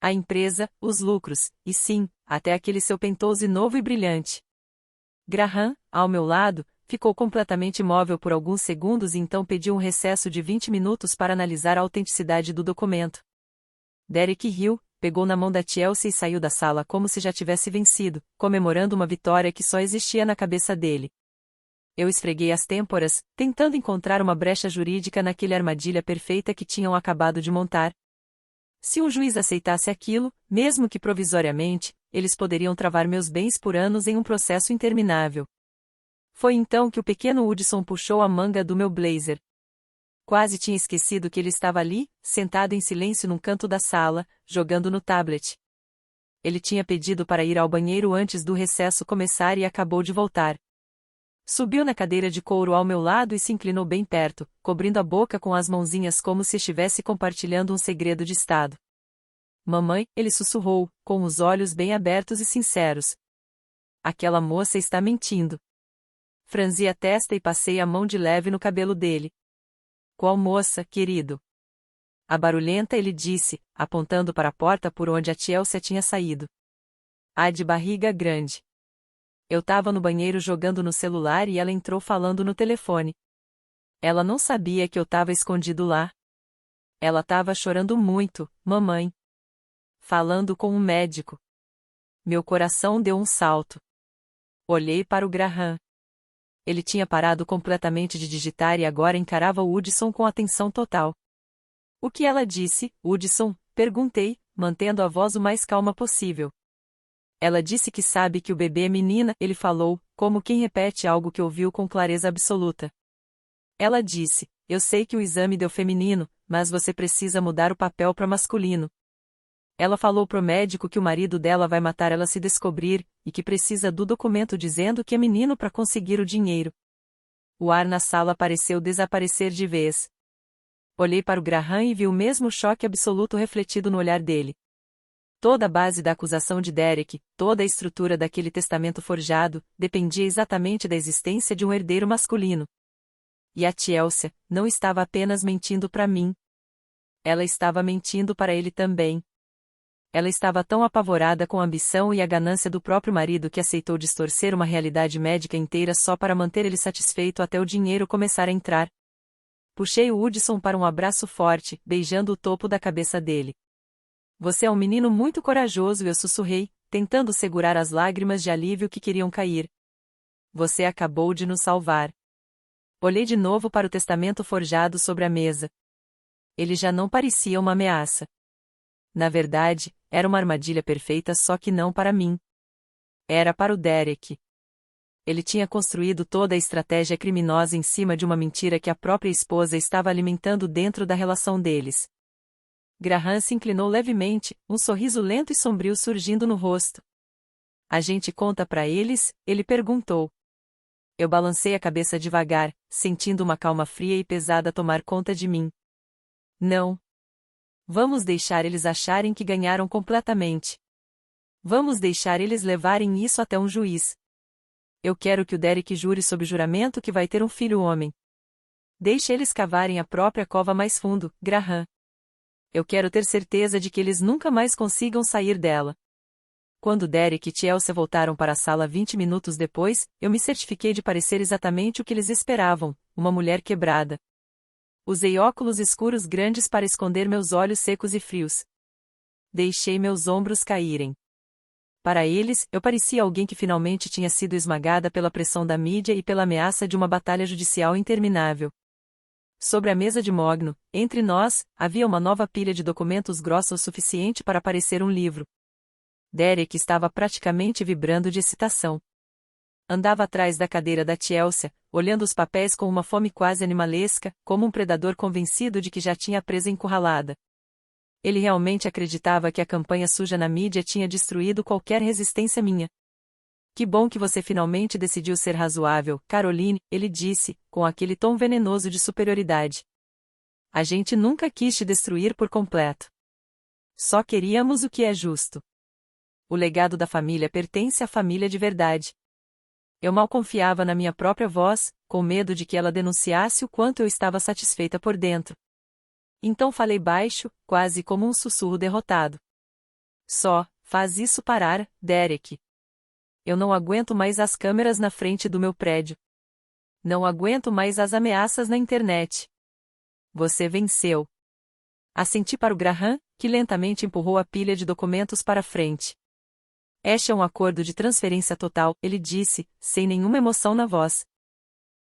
A empresa, os lucros, e sim, até aquele seu penthouse novo e brilhante. Graham, ao meu lado, ficou completamente imóvel por alguns segundos e então pediu um recesso de 20 minutos para analisar a autenticidade do documento. Derek riu, pegou na mão da Chelsea e saiu da sala como se já tivesse vencido, comemorando uma vitória que só existia na cabeça dele. Eu esfreguei as têmporas, tentando encontrar uma brecha jurídica naquela armadilha perfeita que tinham acabado de montar. Se um juiz aceitasse aquilo, mesmo que provisoriamente, eles poderiam travar meus bens por anos em um processo interminável. Foi então que o pequeno Hudson puxou a manga do meu blazer. Quase tinha esquecido que ele estava ali, sentado em silêncio num canto da sala, jogando no tablet. Ele tinha pedido para ir ao banheiro antes do recesso começar e acabou de voltar. Subiu na cadeira de couro ao meu lado e se inclinou bem perto, cobrindo a boca com as mãozinhas como se estivesse compartilhando um segredo de estado. Mamãe, ele sussurrou, com os olhos bem abertos e sinceros. Aquela moça está mentindo. Franzi a testa e passei a mão de leve no cabelo dele. Qual moça, querido? A barulhenta, ele disse, apontando para a porta por onde a Chelsea tinha saído. A de barriga grande. Eu estava no banheiro jogando no celular e ela entrou falando no telefone. Ela não sabia que eu estava escondido lá. Ela estava chorando muito, mamãe. Falando com um médico. Meu coração deu um salto. Olhei para o Graham. Ele tinha parado completamente de digitar e agora encarava o Hudson com atenção total. O que ela disse, Hudson? Perguntei, mantendo a voz o mais calma possível. Ela disse que sabe que o bebê é menina, ele falou, como quem repete algo que ouviu com clareza absoluta. Ela disse, eu sei que o exame deu feminino, mas você precisa mudar o papel para masculino. Ela falou pro médico que o marido dela vai matar ela se descobrir, e que precisa do documento dizendo que é menino para conseguir o dinheiro. O ar na sala pareceu desaparecer de vez. Olhei para o Graham e vi o mesmo choque absoluto refletido no olhar dele. Toda a base da acusação de Derek, toda a estrutura daquele testamento forjado, dependia exatamente da existência de um herdeiro masculino. E a Chelsea não estava apenas mentindo para mim. Ela estava mentindo para ele também. Ela estava tão apavorada com a ambição e a ganância do próprio marido que aceitou distorcer uma realidade médica inteira só para manter ele satisfeito até o dinheiro começar a entrar. Puxei o Hudson para um abraço forte, beijando o topo da cabeça dele. Você é um menino muito corajoso, eu sussurrei, tentando segurar as lágrimas de alívio que queriam cair. Você acabou de nos salvar. Olhei de novo para o testamento forjado sobre a mesa. Ele já não parecia uma ameaça. Na verdade, era uma armadilha perfeita, só que não para mim. Era para o Derek. Ele tinha construído toda a estratégia criminosa em cima de uma mentira que a própria esposa estava alimentando dentro da relação deles. Graham se inclinou levemente, um sorriso lento e sombrio surgindo no rosto. A gente conta para eles? Ele perguntou. Eu balancei a cabeça devagar, sentindo uma calma fria e pesada tomar conta de mim. Não. Vamos deixar eles acharem que ganharam completamente. Vamos deixar eles levarem isso até um juiz. Eu quero que o Derek jure sob juramento que vai ter um filho homem. Deixe eles cavarem a própria cova mais fundo, Graham. Eu quero ter certeza de que eles nunca mais consigam sair dela. Quando Derek e Chelsea voltaram para a sala 20 minutos depois, eu me certifiquei de parecer exatamente o que eles esperavam, uma mulher quebrada. Usei óculos escuros grandes para esconder meus olhos secos e frios. Deixei meus ombros caírem. Para eles, eu parecia alguém que finalmente tinha sido esmagada pela pressão da mídia e pela ameaça de uma batalha judicial interminável. Sobre a mesa de mogno, entre nós, havia uma nova pilha de documentos grossos o suficiente para parecer um livro. Derek estava praticamente vibrando de excitação. Andava atrás da cadeira da Chelsea, olhando os papéis com uma fome quase animalesca, como um predador convencido de que já tinha a presa encurralada. Ele realmente acreditava que a campanha suja na mídia tinha destruído qualquer resistência minha. Que bom que você finalmente decidiu ser razoável, Caroline, ele disse, com aquele tom venenoso de superioridade. A gente nunca quis te destruir por completo. Só queríamos o que é justo. O legado da família pertence à família de verdade. Eu mal confiava na minha própria voz, com medo de que ela denunciasse o quanto eu estava satisfeita por dentro. Então falei baixo, quase como um sussurro derrotado. Só, faz isso parar, Derek. Eu não aguento mais as câmeras na frente do meu prédio. Não aguento mais as ameaças na internet. Você venceu. Assenti para o Graham, que lentamente empurrou a pilha de documentos para frente. Este é um acordo de transferência total, ele disse, sem nenhuma emoção na voz.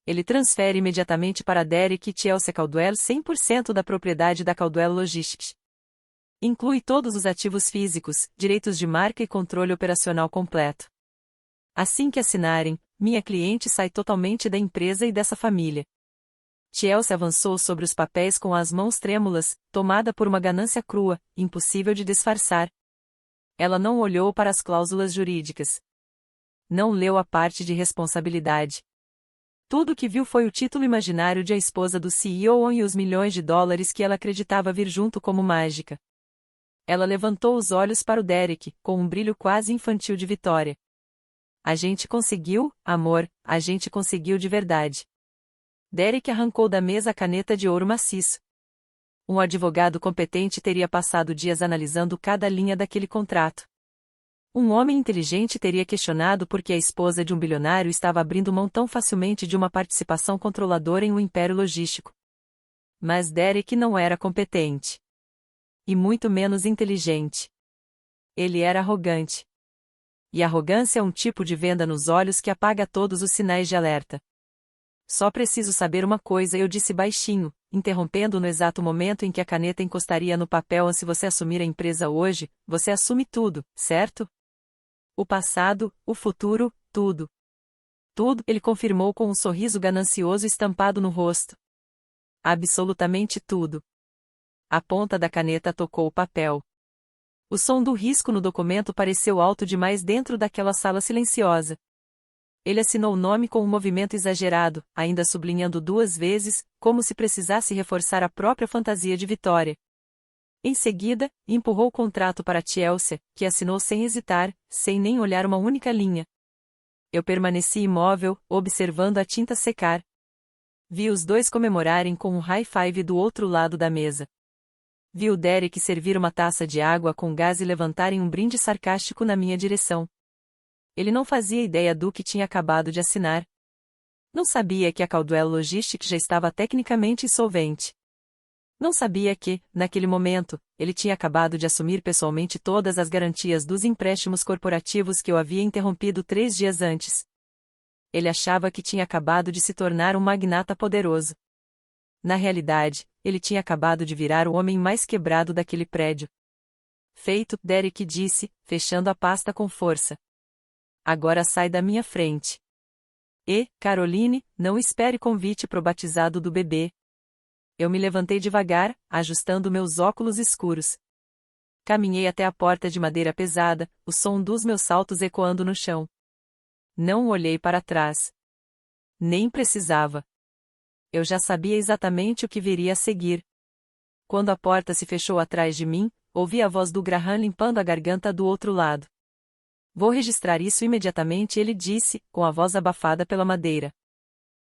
Ele transfere imediatamente para Derek e Chelsea Caldwell 100% da propriedade da Caldwell Logistics. Inclui todos os ativos físicos, direitos de marca e controle operacional completo. Assim que assinarem, minha cliente sai totalmente da empresa e dessa família. Chelsea avançou sobre os papéis com as mãos trêmulas, tomada por uma ganância crua, impossível de disfarçar. Ela não olhou para as cláusulas jurídicas. Não leu a parte de responsabilidade. Tudo o que viu foi o título imaginário de a esposa do CEO e os milhões de dólares que ela acreditava vir junto como mágica. Ela levantou os olhos para o Derek, com um brilho quase infantil de vitória. A gente conseguiu, amor, a gente conseguiu de verdade. Derek arrancou da mesa a caneta de ouro maciço. Um advogado competente teria passado dias analisando cada linha daquele contrato. Um homem inteligente teria questionado por que a esposa de um bilionário estava abrindo mão tão facilmente de uma participação controladora em um império logístico. Mas Derek não era competente. E muito menos inteligente. Ele era arrogante. E arrogância é um tipo de venda nos olhos que apaga todos os sinais de alerta. Só preciso saber uma coisa, eu disse baixinho, interrompendo no exato momento em que a caneta encostaria no papel. Se você assumir a empresa hoje, você assume tudo, certo? O passado, o futuro, tudo. Tudo, ele confirmou com um sorriso ganancioso estampado no rosto. Absolutamente tudo. A ponta da caneta tocou o papel. O som do risco no documento pareceu alto demais dentro daquela sala silenciosa. Ele assinou o nome com um movimento exagerado, ainda sublinhando 2 vezes, como se precisasse reforçar a própria fantasia de vitória. Em seguida, empurrou o contrato para Chelsea, que assinou sem hesitar, sem nem olhar uma única linha. Eu permaneci imóvel, observando a tinta secar. Vi os dois comemorarem com um high five do outro lado da mesa. Vi o Derek servir uma taça de água com gás e levantarem um brinde sarcástico na minha direção. Ele não fazia ideia do que tinha acabado de assinar. Não sabia que a Caldwell Logistics já estava tecnicamente insolvente. Não sabia que, naquele momento, ele tinha acabado de assumir pessoalmente todas as garantias dos empréstimos corporativos que eu havia interrompido 3 dias antes. Ele achava que tinha acabado de se tornar um magnata poderoso. Na realidade, ele tinha acabado de virar o homem mais quebrado daquele prédio. Feito, Derek disse, fechando a pasta com força. Agora sai da minha frente. E, Caroline, não espere convite pro batizado do bebê. Eu me levantei devagar, ajustando meus óculos escuros. Caminhei até a porta de madeira pesada, o som dos meus saltos ecoando no chão. Não olhei para trás. Nem precisava. Eu já sabia exatamente o que viria a seguir. Quando a porta se fechou atrás de mim, ouvi a voz do Graham limpando a garganta do outro lado. Vou registrar isso imediatamente, ele disse, com a voz abafada pela madeira.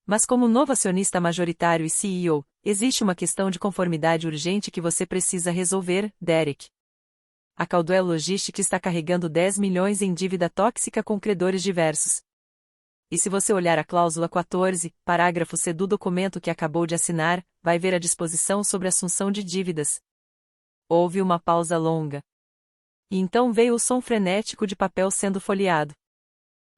Mas como novo acionista majoritário e CEO, existe uma questão de conformidade urgente que você precisa resolver, Derek. A Caldwell Logistics está carregando 10 milhões em dívida tóxica com credores diversos. E se você olhar a cláusula 14, parágrafo C do documento que acabou de assinar, vai ver a disposição sobre assunção de dívidas. Houve uma pausa longa. E então veio o som frenético de papel sendo folheado.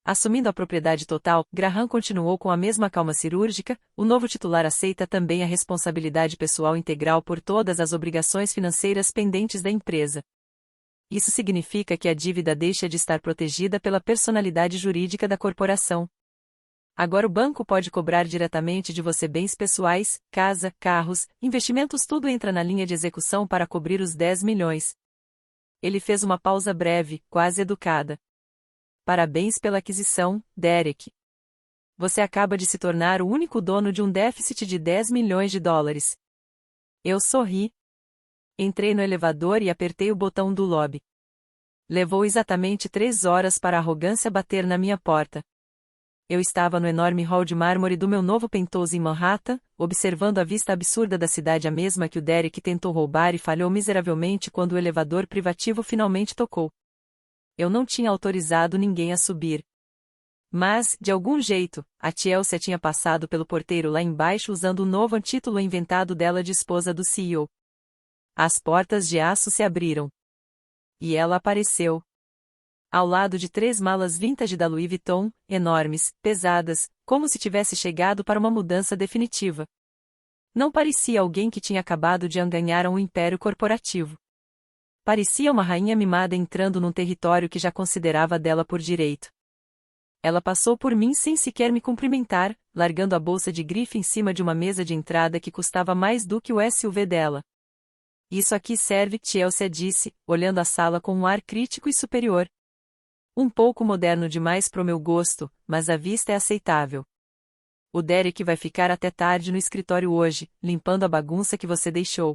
Assumindo a propriedade total, Graham continuou com a mesma calma cirúrgica, o novo titular aceita também a responsabilidade pessoal integral por todas as obrigações financeiras pendentes da empresa. Isso significa que a dívida deixa de estar protegida pela personalidade jurídica da corporação. Agora o banco pode cobrar diretamente de você bens pessoais, casa, carros, investimentos, tudo entra na linha de execução para cobrir os 10 milhões. Ele fez uma pausa breve, quase educada. Parabéns pela aquisição, Derek. Você acaba de se tornar o único dono de um déficit de 10 milhões de dólares. Eu sorri. Entrei no elevador e apertei o botão do lobby. Levou exatamente 3 horas para a arrogância bater na minha porta. Eu estava no enorme hall de mármore do meu novo penthouse em Manhattan, observando a vista absurda da cidade, a mesma que o Derek tentou roubar e falhou miseravelmente quando o elevador privativo finalmente tocou. Eu não tinha autorizado ninguém a subir. Mas, de algum jeito, a Chelsea tinha passado pelo porteiro lá embaixo usando o novo título inventado dela de esposa do CEO. As portas de aço se abriram. E ela apareceu. Ao lado de 3 malas vintage da Louis Vuitton, enormes, pesadas, como se tivesse chegado para uma mudança definitiva. Não parecia alguém que tinha acabado de ganhar um império corporativo. Parecia uma rainha mimada entrando num território que já considerava dela por direito. Ela passou por mim sem sequer me cumprimentar, largando a bolsa de grife em cima de uma mesa de entrada que custava mais do que o SUV dela. Isso aqui serve, Chelsea disse, olhando a sala com um ar crítico e superior. Um pouco moderno demais pro meu gosto, mas a vista é aceitável. O Derek vai ficar até tarde no escritório hoje, limpando a bagunça que você deixou.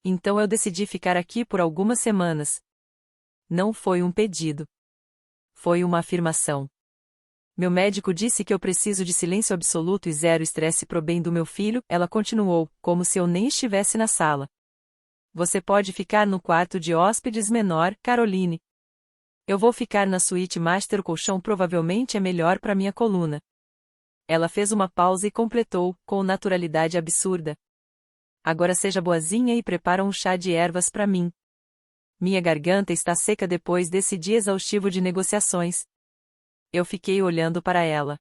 Então eu decidi ficar aqui por algumas semanas. Não foi um pedido. Foi uma afirmação. Meu médico disse que eu preciso de silêncio absoluto e zero estresse pro bem do meu filho, ela continuou, como se eu nem estivesse na sala. Você pode ficar no quarto de hóspedes menor, Caroline. Eu vou ficar na suíte master, o colchão provavelmente é melhor para minha coluna. Ela fez uma pausa e completou, com naturalidade absurda. Agora seja boazinha e prepara um chá de ervas para mim. Minha garganta está seca depois desse dia exaustivo de negociações. Eu fiquei olhando para ela.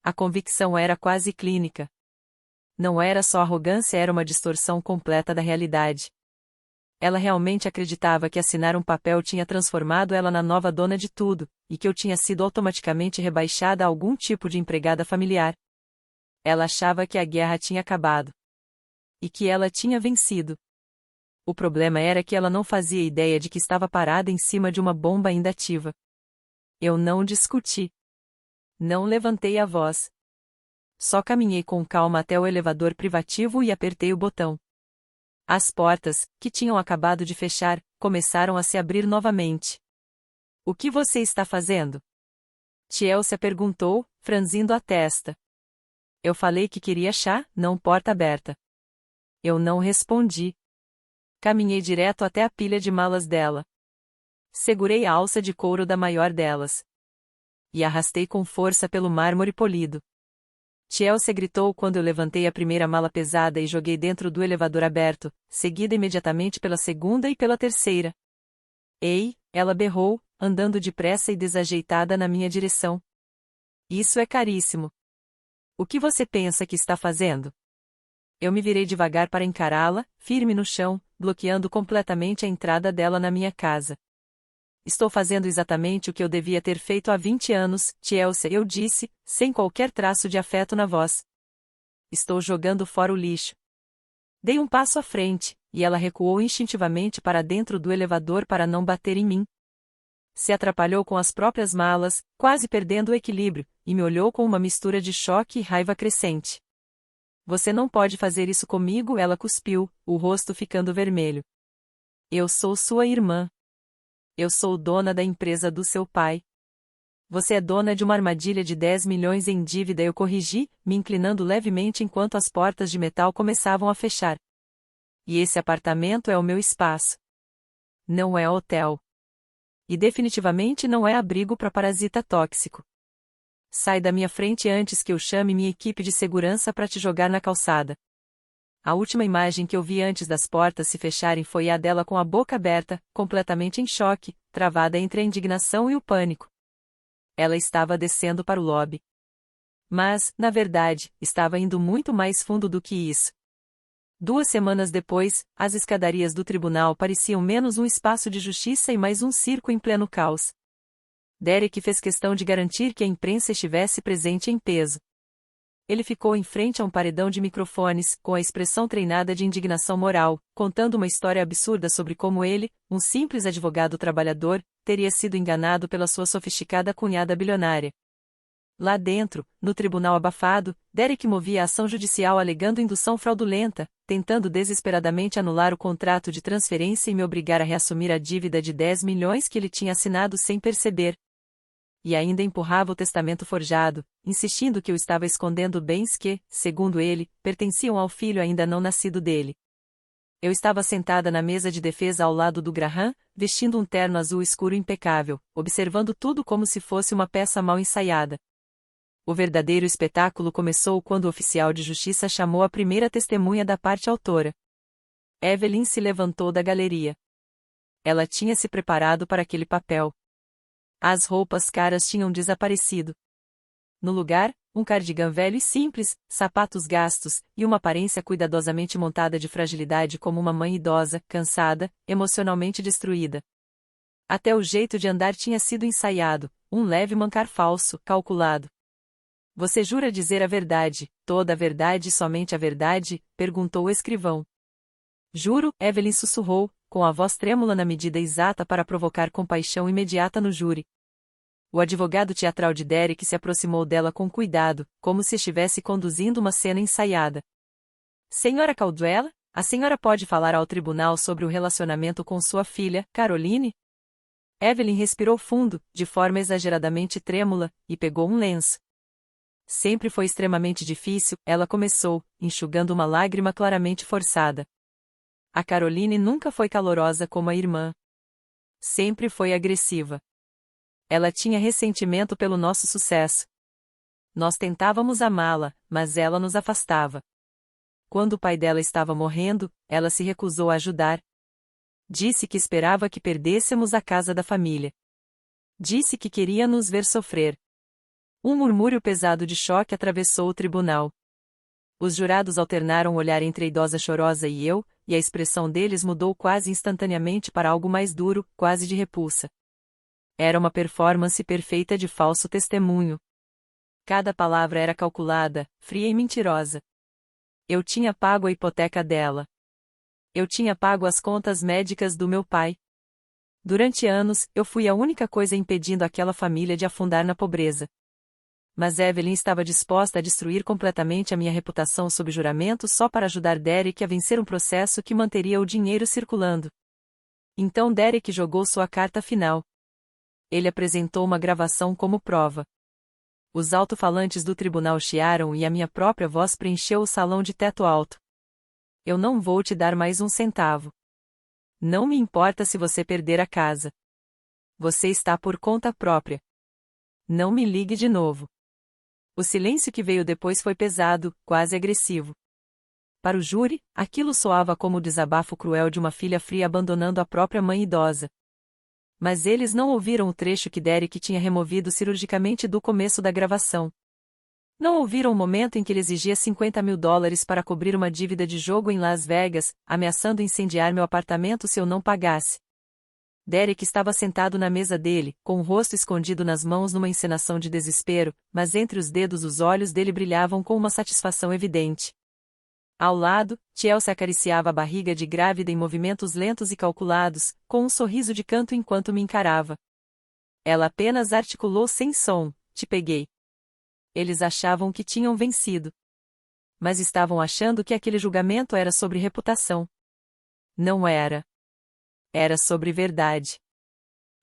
A convicção era quase clínica. Não era só arrogância, era uma distorção completa da realidade. Ela realmente acreditava que assinar um papel tinha transformado ela na nova dona de tudo, e que eu tinha sido automaticamente rebaixada a algum tipo de empregada familiar. Ela achava que a guerra tinha acabado. E que ela tinha vencido. O problema era que ela não fazia ideia de que estava parada em cima de uma bomba ainda ativa. Eu não discuti. Não levantei a voz. Só caminhei com calma até o elevador privativo e apertei o botão. As portas, que tinham acabado de fechar, começaram a se abrir novamente. O que você está fazendo? Chelsea perguntou, franzindo a testa. Eu falei que queria chá, não porta aberta. Eu não respondi. Caminhei direto até a pilha de malas dela. Segurei a alça de couro da maior delas. E arrastei com força pelo mármore polido. Chelsea gritou quando eu levantei a primeira mala pesada e joguei dentro do elevador aberto, seguida imediatamente pela segunda e pela terceira. Ei, ela berrou, andando depressa e desajeitada na minha direção. Isso é caríssimo. O que você pensa que está fazendo? Eu me virei devagar para encará-la, firme no chão, bloqueando completamente a entrada dela na minha casa. Estou fazendo exatamente o que eu devia ter feito há 20 anos, Chelsea, eu disse, sem qualquer traço de afeto na voz. Estou jogando fora o lixo. Dei um passo à frente, e ela recuou instintivamente para dentro do elevador para não bater em mim. Se atrapalhou com as próprias malas, quase perdendo o equilíbrio, e me olhou com uma mistura de choque e raiva crescente. Você não pode fazer isso comigo, ela cuspiu, o rosto ficando vermelho. Eu sou sua irmã. Eu sou dona da empresa do seu pai. Você é dona de uma armadilha de 10 milhões em dívida, eu corrigi, me inclinando levemente enquanto as portas de metal começavam a fechar. E esse apartamento é o meu espaço. Não é hotel. E definitivamente não é abrigo para parasita tóxico. Sai da minha frente antes que eu chame minha equipe de segurança para te jogar na calçada. A última imagem que eu vi antes das portas se fecharem foi a dela com a boca aberta, completamente em choque, travada entre a indignação e o pânico. Ela estava descendo para o lobby. Mas, na verdade, estava indo muito mais fundo do que isso. 2 semanas depois, as escadarias do tribunal pareciam menos um espaço de justiça e mais um circo em pleno caos. Derek fez questão de garantir que a imprensa estivesse presente em peso. Ele ficou em frente a um paredão de microfones, com a expressão treinada de indignação moral, contando uma história absurda sobre como ele, um simples advogado trabalhador, teria sido enganado pela sua sofisticada cunhada bilionária. Lá dentro, no tribunal abafado, Derek movia a ação judicial alegando indução fraudulenta, tentando desesperadamente anular o contrato de transferência e me obrigar a reassumir a dívida de 10 milhões que ele tinha assinado sem perceber. E ainda empurrava o testamento forjado, insistindo que eu estava escondendo bens que, segundo ele, pertenciam ao filho ainda não nascido dele. Eu estava sentada na mesa de defesa ao lado do Graham, vestindo um terno azul escuro impecável, observando tudo como se fosse uma peça mal ensaiada. O verdadeiro espetáculo começou quando o oficial de justiça chamou a primeira testemunha da parte autora. Evelyn se levantou da galeria. Ela tinha se preparado para aquele papel. As roupas caras tinham desaparecido. No lugar, um cardigã velho e simples, sapatos gastos, e uma aparência cuidadosamente montada de fragilidade como uma mãe idosa, cansada, emocionalmente destruída. Até o jeito de andar tinha sido ensaiado, um leve mancar falso, calculado. Você jura dizer a verdade, toda a verdade e somente a verdade? Perguntou o escrivão. Juro, Evelyn sussurrou, com a voz trêmula na medida exata para provocar compaixão imediata no júri. O advogado teatral de Derek se aproximou dela com cuidado, como se estivesse conduzindo uma cena ensaiada. Senhora Caldwell, a senhora pode falar ao tribunal sobre o relacionamento com sua filha, Caroline? Evelyn respirou fundo, de forma exageradamente trêmula, e pegou um lenço. Sempre foi extremamente difícil, ela começou, enxugando uma lágrima claramente forçada. A Caroline nunca foi calorosa como a irmã. Sempre foi agressiva. Ela tinha ressentimento pelo nosso sucesso. Nós tentávamos amá-la, mas ela nos afastava. Quando o pai dela estava morrendo, ela se recusou a ajudar. Disse que esperava que perdêssemos a casa da família. Disse que queria nos ver sofrer. Um murmúrio pesado de choque atravessou o tribunal. Os jurados alternaram o olhar entre a idosa chorosa e eu, e a expressão deles mudou quase instantaneamente para algo mais duro, quase de repulsa. Era uma performance perfeita de falso testemunho. Cada palavra era calculada, fria e mentirosa. Eu tinha pago a hipoteca dela. Eu tinha pago as contas médicas do meu pai. Durante anos, eu fui a única coisa impedindo aquela família de afundar na pobreza. Mas Evelyn estava disposta a destruir completamente a minha reputação sob juramento só para ajudar Derek a vencer um processo que manteria o dinheiro circulando. Então Derek jogou sua carta final. Ele apresentou uma gravação como prova. Os alto-falantes do tribunal chiaram e a minha própria voz preencheu o salão de teto alto. Eu não vou te dar mais um centavo. Não me importa se você perder a casa. Você está por conta própria. Não me ligue de novo. O silêncio que veio depois foi pesado, quase agressivo. Para o júri, aquilo soava como o desabafo cruel de uma filha fria abandonando a própria mãe idosa. Mas eles não ouviram o trecho que Derek tinha removido cirurgicamente do começo da gravação. Não ouviram o momento em que ele exigia $50.000 para cobrir uma dívida de jogo em Las Vegas, ameaçando incendiar meu apartamento se eu não pagasse. Derek estava sentado na mesa dele, com o rosto escondido nas mãos numa encenação de desespero, mas entre os dedos os olhos dele brilhavam com uma satisfação evidente. Ao lado, Chelsea acariciava a barriga de grávida em movimentos lentos e calculados, com um sorriso de canto enquanto me encarava. Ela apenas articulou sem som: "Te peguei." Eles achavam que tinham vencido. Mas estavam achando que aquele julgamento era sobre reputação. Não era. Era sobre verdade.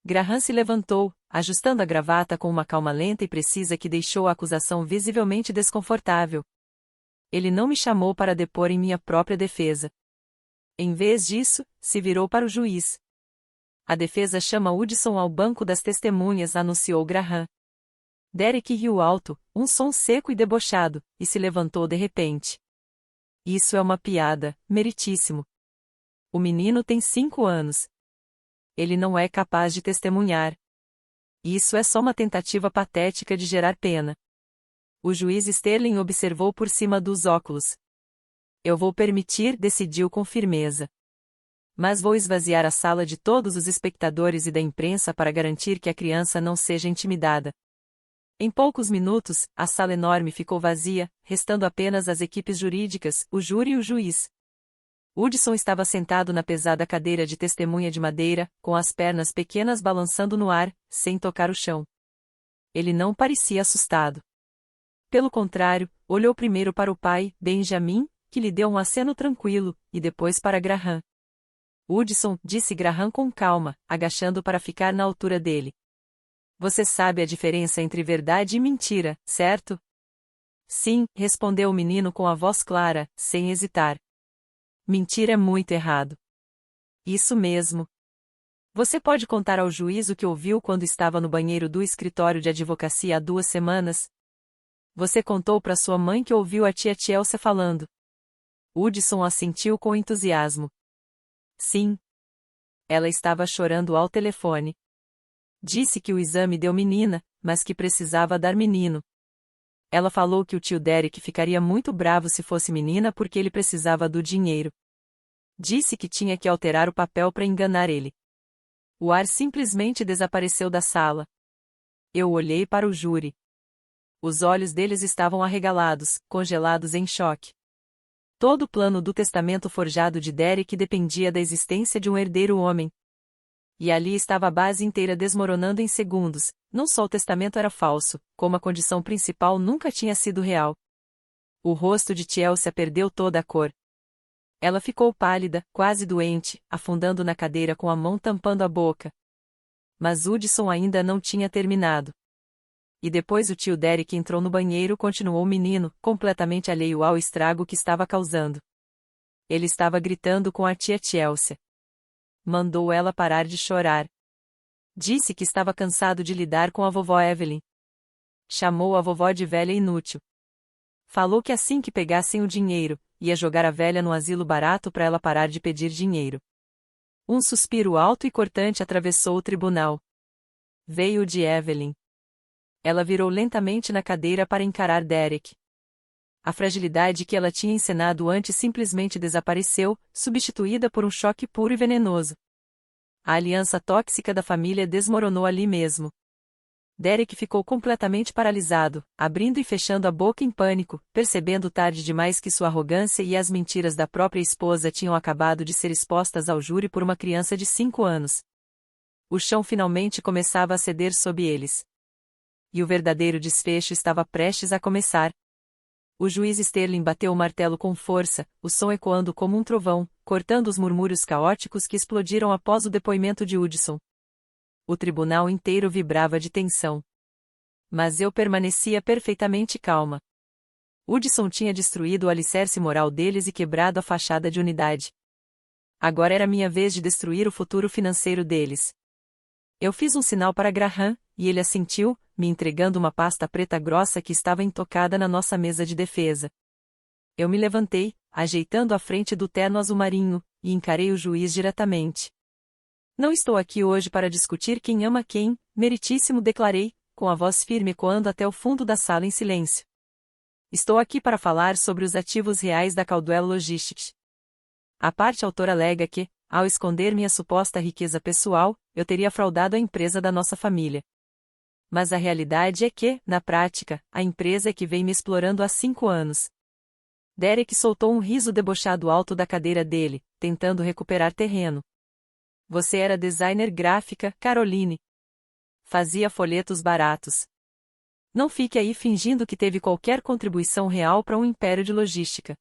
Graham se levantou, ajustando a gravata com uma calma lenta e precisa que deixou a acusação visivelmente desconfortável. Ele não me chamou para depor em minha própria defesa. Em vez disso, se virou para o juiz. A defesa chama Hudson ao banco das testemunhas, anunciou Graham. Derek riu alto, um som seco e debochado, e se levantou de repente. Isso é uma piada, meritíssimo. O menino tem 5 anos. Ele não é capaz de testemunhar. Isso é só uma tentativa patética de gerar pena. O juiz Sterling observou por cima dos óculos. Eu vou permitir, decidiu com firmeza. Mas vou esvaziar a sala de todos os espectadores e da imprensa para garantir que a criança não seja intimidada. Em poucos minutos, a sala enorme ficou vazia, restando apenas as equipes jurídicas, o júri e o juiz. Hudson estava sentado na pesada cadeira de testemunha de madeira, com as pernas pequenas balançando no ar, sem tocar o chão. Ele não parecia assustado. Pelo contrário, olhou primeiro para o pai, Benjamin, que lhe deu um aceno tranquilo, e depois para Graham. Hudson, disse Graham com calma, agachando para ficar na altura dele. Você sabe a diferença entre verdade e mentira, certo? Sim, respondeu o menino com a voz clara, sem hesitar. Mentir é muito errado. Isso mesmo. Você pode contar ao juiz o que ouviu quando estava no banheiro do escritório de advocacia há 2 semanas? Você contou para sua mãe que ouviu a tia Chelsea falando. Hudson assentiu com entusiasmo. Sim. Ela estava chorando ao telefone. Disse que o exame deu menina, mas que precisava dar menino. Ela falou que o tio Derek ficaria muito bravo se fosse menina porque ele precisava do dinheiro. Disse que tinha que alterar o papel para enganar ele. O ar simplesmente desapareceu da sala. Eu olhei para o júri. Os olhos deles estavam arregalados, congelados em choque. Todo o plano do testamento forjado de Derek dependia da existência de um herdeiro homem. E ali estava a base inteira desmoronando em segundos. Não só o testamento era falso, como a condição principal nunca tinha sido real. O rosto de Chelsea perdeu toda a cor. Ela ficou pálida, quase doente, afundando na cadeira com a mão tampando a boca. Mas Hudson ainda não tinha terminado. E depois o tio Derek entrou no banheiro, continuou o menino, completamente alheio ao estrago que estava causando. Ele estava gritando com a tia Chelsea. Mandou ela parar de chorar. Disse que estava cansado de lidar com a vovó Evelyn. Chamou a vovó de velha inútil. Falou que assim que pegassem o dinheiro, ia jogar a velha no asilo barato para ela parar de pedir dinheiro. Um suspiro alto e cortante atravessou o tribunal. Veio o de Evelyn. Ela virou lentamente na cadeira para encarar Derek. A fragilidade que ela tinha encenado antes simplesmente desapareceu, substituída por um choque puro e venenoso. A aliança tóxica da família desmoronou ali mesmo. Derek ficou completamente paralisado, abrindo e fechando a boca em pânico, percebendo tarde demais que sua arrogância e as mentiras da própria esposa tinham acabado de ser expostas ao júri por uma criança de 5 anos. O chão finalmente começava a ceder sob eles. E o verdadeiro desfecho estava prestes a começar. O juiz Sterling bateu o martelo com força, o som ecoando como um trovão, cortando os murmúrios caóticos que explodiram após o depoimento de Hudson. O tribunal inteiro vibrava de tensão. Mas eu permanecia perfeitamente calma. Hudson tinha destruído o alicerce moral deles e quebrado a fachada de unidade. Agora era minha vez de destruir o futuro financeiro deles. Eu fiz um sinal para Graham, e ele assentiu, me entregando uma pasta preta grossa que estava intocada na nossa mesa de defesa. Eu me levantei, ajeitando a frente do terno azul marinho, e encarei o juiz diretamente. Não estou aqui hoje para discutir quem ama quem, meritíssimo, declarei, com a voz firme ecoando até o fundo da sala em silêncio. Estou aqui para falar sobre os ativos reais da Caldwell Logistics. A parte autora alega que, ao esconder minha suposta riqueza pessoal, eu teria fraudado a empresa da nossa família. Mas a realidade é que, na prática, a empresa é que vem me explorando há 5 anos. Derek soltou um riso debochado alto da cadeira dele, tentando recuperar terreno. Você era designer gráfica, Caroline. Fazia folhetos baratos. Não fique aí fingindo que teve qualquer contribuição real para um império de logística.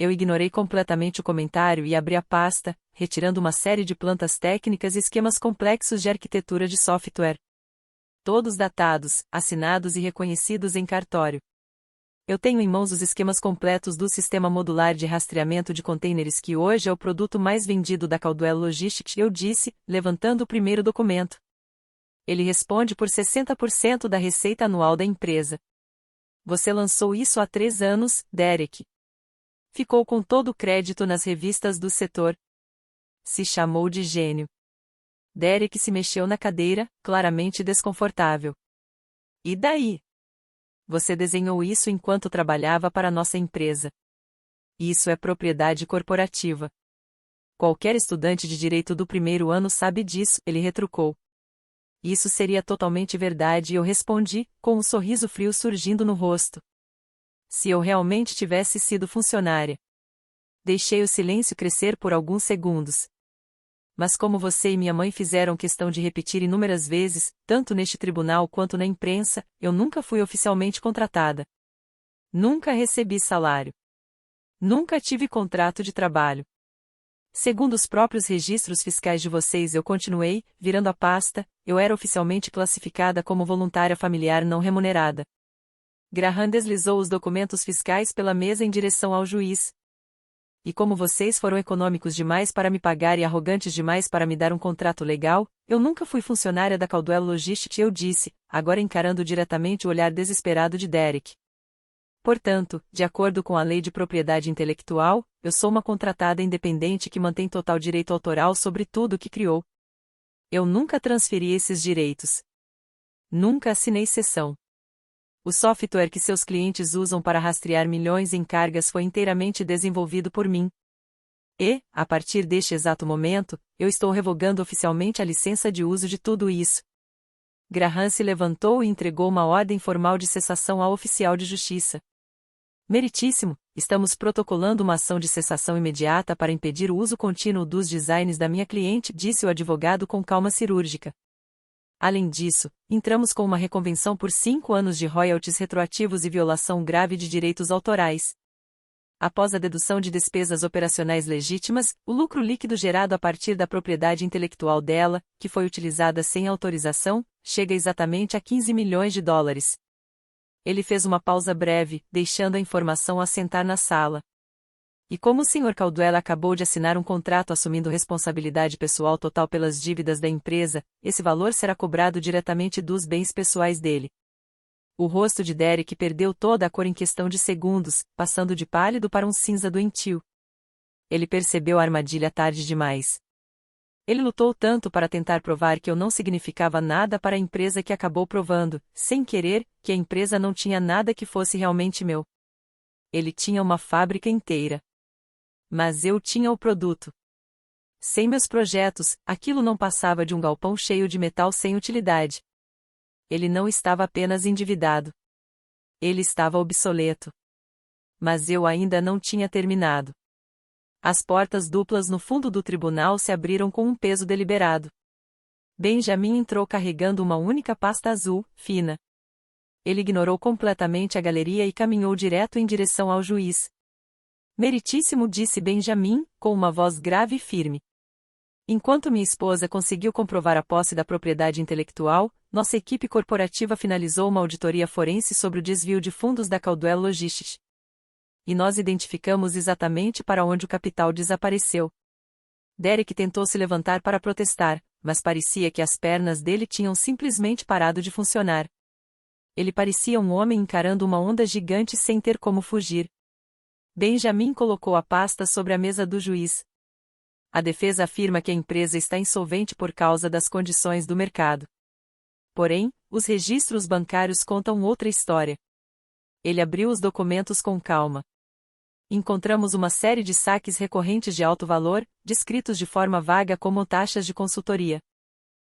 Eu ignorei completamente o comentário e abri a pasta, retirando uma série de plantas técnicas e esquemas complexos de arquitetura de software. Todos datados, assinados e reconhecidos em cartório. Eu tenho em mãos os esquemas completos do sistema modular de rastreamento de contêineres que hoje é o produto mais vendido da Caldwell Logistics, eu disse, levantando o primeiro documento. Ele responde por 60% da receita anual da empresa. Você lançou isso há 3 anos, Derek. Ficou com todo o crédito nas revistas do setor. Se chamou de gênio. Derek se mexeu na cadeira, claramente desconfortável. E daí? Você desenhou isso enquanto trabalhava para nossa empresa. Isso é propriedade corporativa. Qualquer estudante de direito do primeiro ano sabe disso, ele retrucou. Isso seria totalmente verdade e eu respondi, com um sorriso frio surgindo no rosto. Se eu realmente tivesse sido funcionária. Deixei o silêncio crescer por alguns segundos. Mas como você e minha mãe fizeram questão de repetir inúmeras vezes, tanto neste tribunal quanto na imprensa, eu nunca fui oficialmente contratada. Nunca recebi salário. Nunca tive contrato de trabalho. Segundo os próprios registros fiscais de vocês, eu continuei, virando a pasta, eu era oficialmente classificada como voluntária familiar não remunerada. Graham deslizou os documentos fiscais pela mesa em direção ao juiz. E como vocês foram econômicos demais para me pagar e arrogantes demais para me dar um contrato legal, eu nunca fui funcionária da Caldwell Logistics, eu disse, agora encarando diretamente o olhar desesperado de Derek. Portanto, de acordo com a lei de propriedade intelectual, eu sou uma contratada independente que mantém total direito autoral sobre tudo o que criou. Eu nunca transferi esses direitos. Nunca assinei cessão. O software que seus clientes usam para rastrear milhões em cargas foi inteiramente desenvolvido por mim. E, a partir deste exato momento, eu estou revogando oficialmente a licença de uso de tudo isso. Graham se levantou e entregou uma ordem formal de cessação ao oficial de justiça. Meritíssimo, estamos protocolando uma ação de cessação imediata para impedir o uso contínuo dos designs da minha cliente, disse o advogado com calma cirúrgica. Além disso, entramos com uma reconvenção por 5 anos de royalties retroativos e violação grave de direitos autorais. Após a dedução de despesas operacionais legítimas, o lucro líquido gerado a partir da propriedade intelectual dela, que foi utilizada sem autorização, chega exatamente a 15 milhões de dólares. Ele fez uma pausa breve, deixando a informação assentar na sala. E como o Sr. Caldwell acabou de assinar um contrato assumindo responsabilidade pessoal total pelas dívidas da empresa, esse valor será cobrado diretamente dos bens pessoais dele. O rosto de Derek perdeu toda a cor em questão de segundos, passando de pálido para um cinza doentio. Ele percebeu a armadilha tarde demais. Ele lutou tanto para tentar provar que eu não significava nada para a empresa que acabou provando, sem querer, que a empresa não tinha nada que fosse realmente meu. Ele tinha uma fábrica inteira. Mas eu tinha o produto. Sem meus projetos, aquilo não passava de um galpão cheio de metal sem utilidade. Ele não estava apenas endividado. Ele estava obsoleto. Mas eu ainda não tinha terminado. As portas duplas no fundo do tribunal se abriram com um peso deliberado. Benjamin entrou carregando uma única pasta azul, fina. Ele ignorou completamente a galeria e caminhou direto em direção ao juiz. Meritíssimo, disse Benjamin, com uma voz grave e firme. Enquanto minha esposa conseguiu comprovar a posse da propriedade intelectual, nossa equipe corporativa finalizou uma auditoria forense sobre o desvio de fundos da Caldwell Logistics. E nós identificamos exatamente para onde o capital desapareceu. Derek tentou se levantar para protestar, mas parecia que as pernas dele tinham simplesmente parado de funcionar. Ele parecia um homem encarando uma onda gigante sem ter como fugir. Benjamin colocou a pasta sobre a mesa do juiz. A defesa afirma que a empresa está insolvente por causa das condições do mercado. Porém, os registros bancários contam outra história. Ele abriu os documentos com calma. Encontramos uma série de saques recorrentes de alto valor, descritos de forma vaga como taxas de consultoria.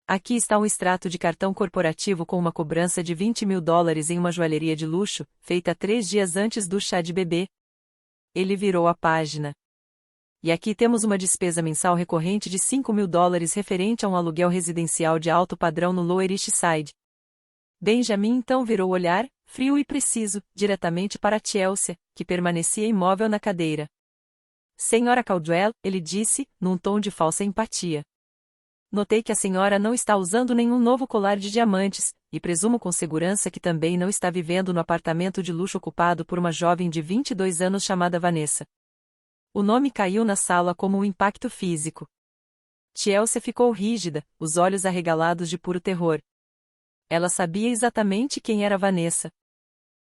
Aqui está um extrato de cartão corporativo com uma cobrança de 20 mil dólares em uma joalheria de luxo, feita 3 dias antes do chá de bebê. Ele virou a página. E aqui temos uma despesa mensal recorrente de 5 mil dólares referente a um aluguel residencial de alto padrão no Lower East Side. Benjamin então virou o olhar, frio e preciso, diretamente para Chelsea, que permanecia imóvel na cadeira. Senhora Caldwell, ele disse, num tom de falsa empatia. Notei que a senhora não está usando nenhum novo colar de diamantes, e presumo com segurança que também não está vivendo no apartamento de luxo ocupado por uma jovem de 22 anos chamada Vanessa. O nome caiu na sala como um impacto físico. Chelsea ficou rígida, os olhos arregalados de puro terror. Ela sabia exatamente quem era Vanessa.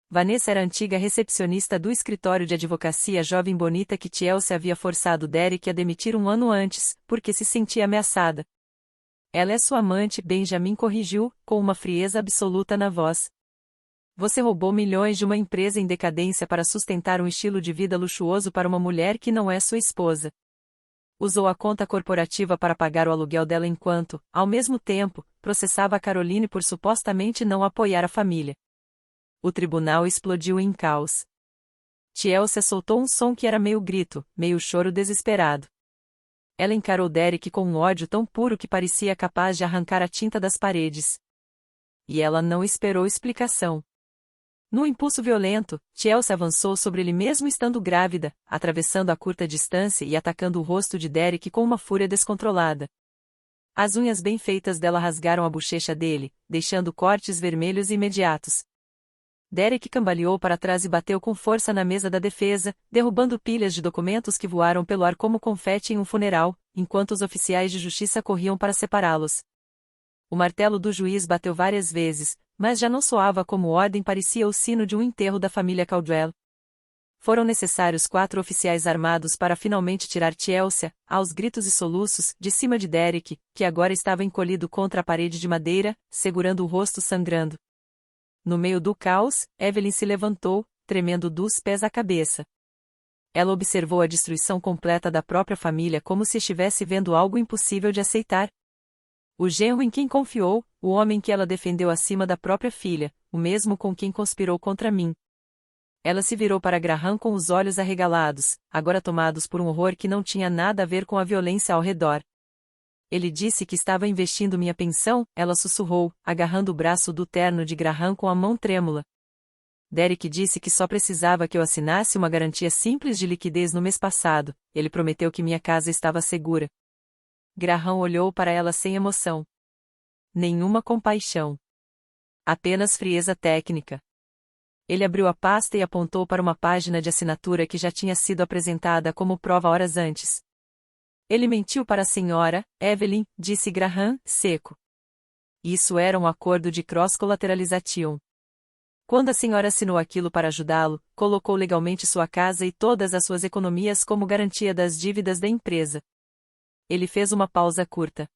Vanessa era a antiga recepcionista do escritório de advocacia jovem bonita que Chelsea havia forçado Derek a demitir um ano antes, porque se sentia ameaçada. Ela é sua amante, Benjamin corrigiu, com uma frieza absoluta na voz. Você roubou milhões de uma empresa em decadência para sustentar um estilo de vida luxuoso para uma mulher que não é sua esposa. Usou a conta corporativa para pagar o aluguel dela enquanto, ao mesmo tempo, processava a Caroline por supostamente não apoiar a família. O tribunal explodiu em caos. Chelsea soltou um som que era meio grito, meio choro desesperado. Ela encarou Derek com um ódio tão puro que parecia capaz de arrancar a tinta das paredes. E ela não esperou explicação. Num impulso violento, Chelsea avançou sobre ele mesmo estando grávida, atravessando a curta distância e atacando o rosto de Derek com uma fúria descontrolada. As unhas bem feitas dela rasgaram a bochecha dele, deixando cortes vermelhos imediatos. Derek cambaleou para trás e bateu com força na mesa da defesa, derrubando pilhas de documentos que voaram pelo ar como confete em um funeral, enquanto os oficiais de justiça corriam para separá-los. O martelo do juiz bateu várias vezes, mas já não soava como ordem, parecia o sino de um enterro da família Caldwell. Foram necessários 4 oficiais armados para finalmente tirar Chelsea, aos gritos e soluços, de cima de Derek, que agora estava encolhido contra a parede de madeira, segurando o rosto sangrando. No meio do caos, Evelyn se levantou, tremendo dos pés à cabeça. Ela observou a destruição completa da própria família como se estivesse vendo algo impossível de aceitar. O genro em quem confiou, o homem que ela defendeu acima da própria filha, o mesmo com quem conspirou contra mim. Ela se virou para Graham com os olhos arregalados, agora tomados por um horror que não tinha nada a ver com a violência ao redor. Ele disse que estava investindo minha pensão, ela sussurrou, agarrando o braço do terno de Graham com a mão trêmula. Derek disse que só precisava que eu assinasse uma garantia simples de liquidez no mês passado, ele prometeu que minha casa estava segura. Graham olhou para ela sem emoção. Nenhuma compaixão. Apenas frieza técnica. Ele abriu a pasta e apontou para uma página de assinatura que já tinha sido apresentada como prova horas antes. Ele mentiu para a senhora, Evelyn, disse Graham, seco. Isso era um acordo de cross-collateralization. Quando a senhora assinou aquilo para ajudá-lo, colocou legalmente sua casa e todas as suas economias como garantia das dívidas da empresa. Ele fez uma pausa curta.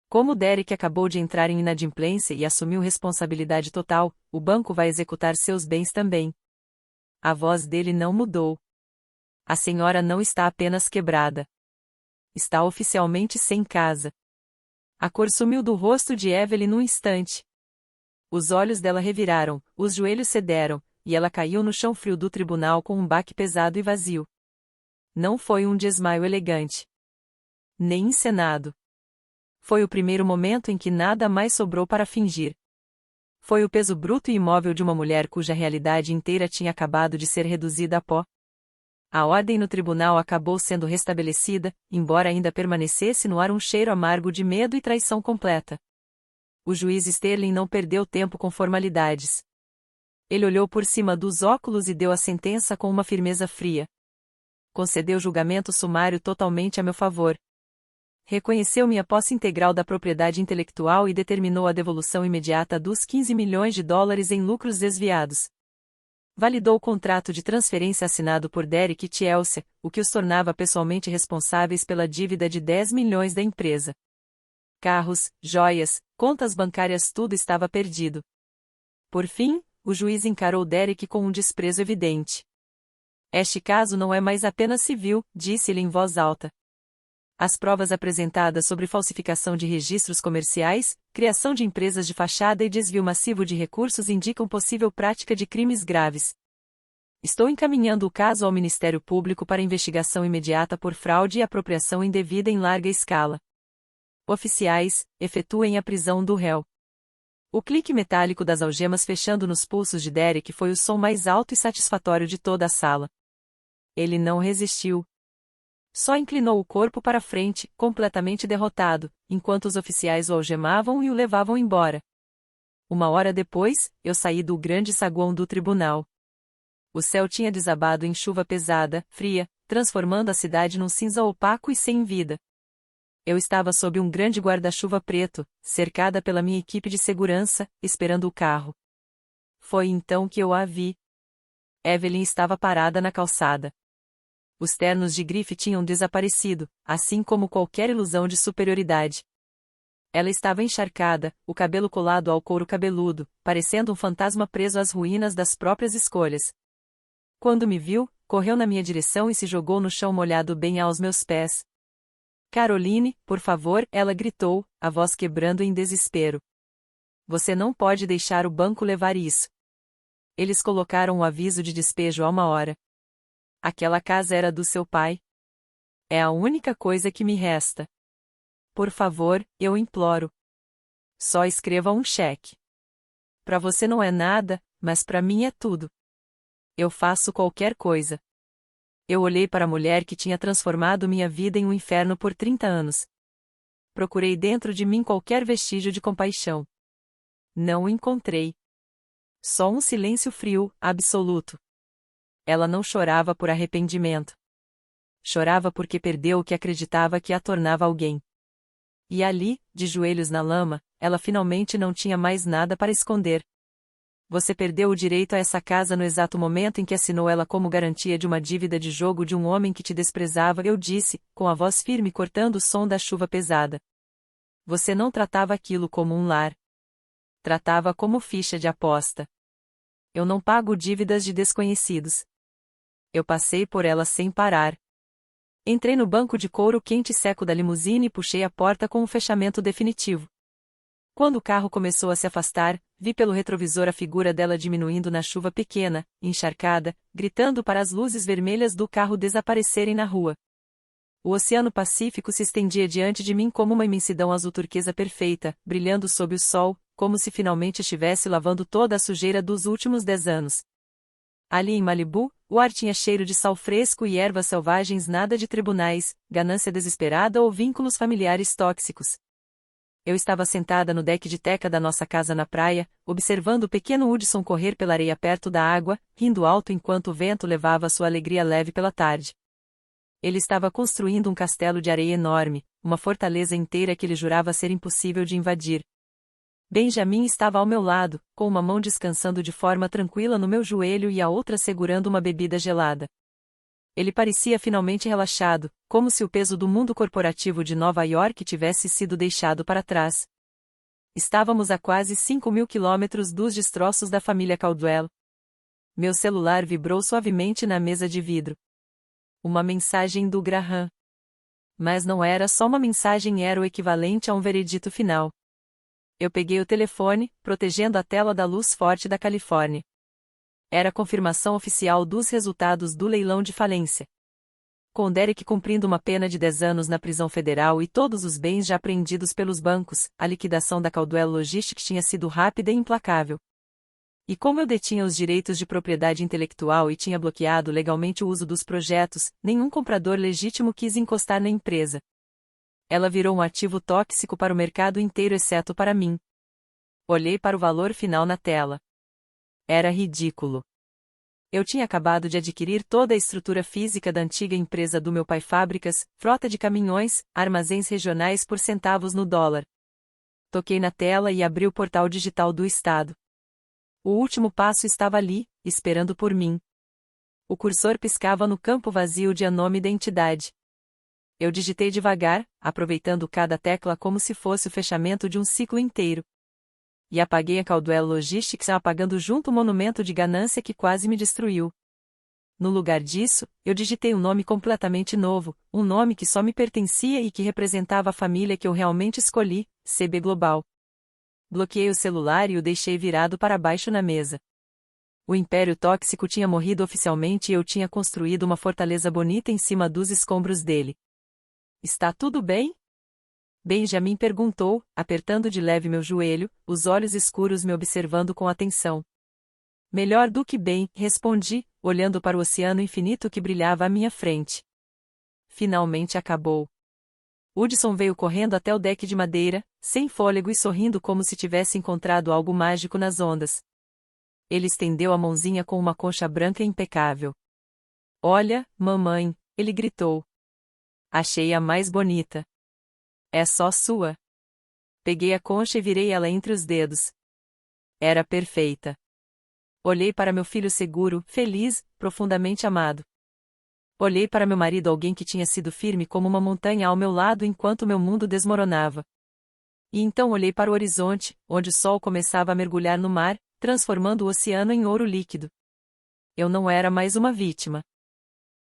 Como Derek acabou de entrar em inadimplência e assumiu responsabilidade total, o banco vai executar seus bens também. A voz dele não mudou. A senhora não está apenas quebrada. Está oficialmente sem casa. A cor sumiu do rosto de Evelyn num instante. Os olhos dela reviraram, os joelhos cederam, e ela caiu no chão frio do tribunal com um baque pesado e vazio. Não foi um desmaio elegante. Nem encenado. Foi o primeiro momento em que nada mais sobrou para fingir. Foi o peso bruto e imóvel de uma mulher cuja realidade inteira tinha acabado de ser reduzida a pó. A ordem no tribunal acabou sendo restabelecida, embora ainda permanecesse no ar um cheiro amargo de medo e traição completa. O juiz Sterling não perdeu tempo com formalidades. Ele olhou por cima dos óculos e deu a sentença com uma firmeza fria. Concedeu julgamento sumário totalmente a meu favor. Reconheceu minha posse integral da propriedade intelectual e determinou a devolução imediata dos 15 milhões de dólares em lucros desviados. Validou o contrato de transferência assinado por Derek e Chelsea, o que os tornava pessoalmente responsáveis pela dívida de 10 milhões da empresa. Carros, joias, contas bancárias, tudo estava perdido. Por fim, o juiz encarou Derek com um desprezo evidente. Este caso não é mais apenas civil, disse-lhe em voz alta. As provas apresentadas sobre falsificação de registros comerciais, criação de empresas de fachada e desvio massivo de recursos indicam possível prática de crimes graves. Estou encaminhando o caso ao Ministério Público para investigação imediata por fraude e apropriação indevida em larga escala. Oficiais, efetuem a prisão do réu. O clique metálico das algemas fechando nos pulsos de Derek foi o som mais alto e satisfatório de toda a sala. Ele não resistiu. Só inclinou o corpo para frente, completamente derrotado, enquanto os oficiais o algemavam e o levavam embora. 1 hora depois, eu saí do grande saguão do tribunal. O céu tinha desabado em chuva pesada, fria, transformando a cidade num cinza opaco e sem vida. Eu estava sob um grande guarda-chuva preto, cercada pela minha equipe de segurança, esperando o carro. Foi então que eu a vi. Evelyn estava parada na calçada. Os ternos de grife tinham desaparecido, assim como qualquer ilusão de superioridade. Ela estava encharcada, o cabelo colado ao couro cabeludo, parecendo um fantasma preso às ruínas das próprias escolhas. Quando me viu, correu na minha direção e se jogou no chão molhado bem aos meus pés. Caroline, por favor, ela gritou, a voz quebrando em desespero. Você não pode deixar o banco levar isso. Eles colocaram o aviso de despejo há uma hora. Aquela casa era do seu pai. É a única coisa que me resta. Por favor, eu imploro. Só escreva um cheque. Para você não é nada, mas para mim é tudo. Eu faço qualquer coisa. Eu olhei para a mulher que tinha transformado minha vida em um inferno por 30 anos. Procurei dentro de mim qualquer vestígio de compaixão. Não o encontrei. Só um silêncio frio, absoluto. Ela não chorava por arrependimento. Chorava porque perdeu o que acreditava que a tornava alguém. E ali, de joelhos na lama, ela finalmente não tinha mais nada para esconder. Você perdeu o direito a essa casa no exato momento em que assinou ela como garantia de uma dívida de jogo de um homem que te desprezava, eu disse, com a voz firme cortando o som da chuva pesada. Você não tratava aquilo como um lar. Tratava como ficha de aposta. Eu não pago dívidas de desconhecidos. Eu passei por ela sem parar. Entrei no banco de couro quente e seco da limusine e puxei a porta com um fechamento definitivo. Quando o carro começou a se afastar, vi pelo retrovisor a figura dela diminuindo na chuva pequena, encharcada, gritando para as luzes vermelhas do carro desaparecerem na rua. O Oceano Pacífico se estendia diante de mim como uma imensidão azul turquesa perfeita, brilhando sob o sol, como se finalmente estivesse lavando toda a sujeira dos últimos 10 anos. Ali em Malibu, o ar tinha cheiro de sal fresco e ervas selvagens, nada de tribunais, ganância desesperada ou vínculos familiares tóxicos. Eu estava sentada no deck de teca da nossa casa na praia, observando o pequeno Hudson correr pela areia perto da água, rindo alto enquanto o vento levava sua alegria leve pela tarde. Ele estava construindo um castelo de areia enorme, uma fortaleza inteira que ele jurava ser impossível de invadir. Benjamin estava ao meu lado, com uma mão descansando de forma tranquila no meu joelho e a outra segurando uma bebida gelada. Ele parecia finalmente relaxado, como se o peso do mundo corporativo de Nova York tivesse sido deixado para trás. Estávamos a quase 5.000 quilômetros dos destroços da família Caldwell. Meu celular vibrou suavemente na mesa de vidro. Uma mensagem do Graham. Mas não era só uma mensagem, era o equivalente a um veredito final. Eu peguei o telefone, protegendo a tela da luz forte da Califórnia. Era a confirmação oficial dos resultados do leilão de falência. Com Derek cumprindo uma pena de 10 anos na prisão federal e todos os bens já apreendidos pelos bancos, a liquidação da Caldwell Logistics tinha sido rápida e implacável. E como eu detinha os direitos de propriedade intelectual e tinha bloqueado legalmente o uso dos projetos, nenhum comprador legítimo quis encostar na empresa. Ela virou um ativo tóxico para o mercado inteiro exceto para mim. Olhei para o valor final na tela. Era ridículo. Eu tinha acabado de adquirir toda a estrutura física da antiga empresa do meu pai, fábricas, frota de caminhões, armazéns regionais por centavos no dólar. Toquei na tela e abri o portal digital do Estado. O último passo estava ali, esperando por mim. O cursor piscava no campo vazio de nome da entidade. Eu digitei devagar, aproveitando cada tecla como se fosse o fechamento de um ciclo inteiro. E apaguei a Caldwell Logistics, apagando junto o monumento de ganância que quase me destruiu. No lugar disso, eu digitei um nome completamente novo, um nome que só me pertencia e que representava a família que eu realmente escolhi, CB Global. Bloqueei o celular e o deixei virado para baixo na mesa. O Império Tóxico tinha morrido oficialmente e eu tinha construído uma fortaleza bonita em cima dos escombros dele. Está tudo bem? Benjamin perguntou, apertando de leve meu joelho, os olhos escuros me observando com atenção. Melhor do que bem, respondi, olhando para o oceano infinito que brilhava à minha frente. Finalmente acabou. Hudson veio correndo até o deck de madeira, sem fôlego e sorrindo como se tivesse encontrado algo mágico nas ondas. Ele estendeu a mãozinha com uma concha branca impecável. Olha, mamãe, ele gritou. Achei a mais bonita. É só sua. Peguei a concha e virei ela entre os dedos. Era perfeita. Olhei para meu filho seguro, feliz, profundamente amado. Olhei para meu marido, alguém que tinha sido firme como uma montanha ao meu lado enquanto meu mundo desmoronava. E então olhei para o horizonte, onde o sol começava a mergulhar no mar, transformando o oceano em ouro líquido. Eu não era mais uma vítima.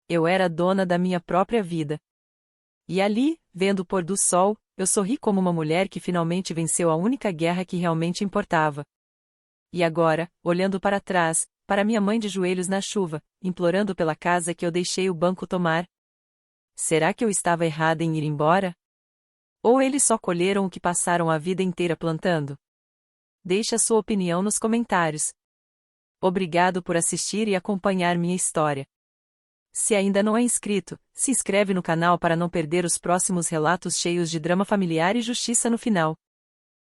Eu era dona da minha própria vida. E ali, vendo o pôr do sol, eu sorri como uma mulher que finalmente venceu a única guerra que realmente importava. E agora, olhando para trás, para minha mãe de joelhos na chuva, implorando pela casa que eu deixei o banco tomar. Será que eu estava errada em ir embora? Ou eles só colheram o que passaram a vida inteira plantando? Deixe a sua opinião nos comentários. Obrigado por assistir e acompanhar minha história. Se ainda não é inscrito, se inscreve no canal para não perder os próximos relatos cheios de drama familiar e justiça no final.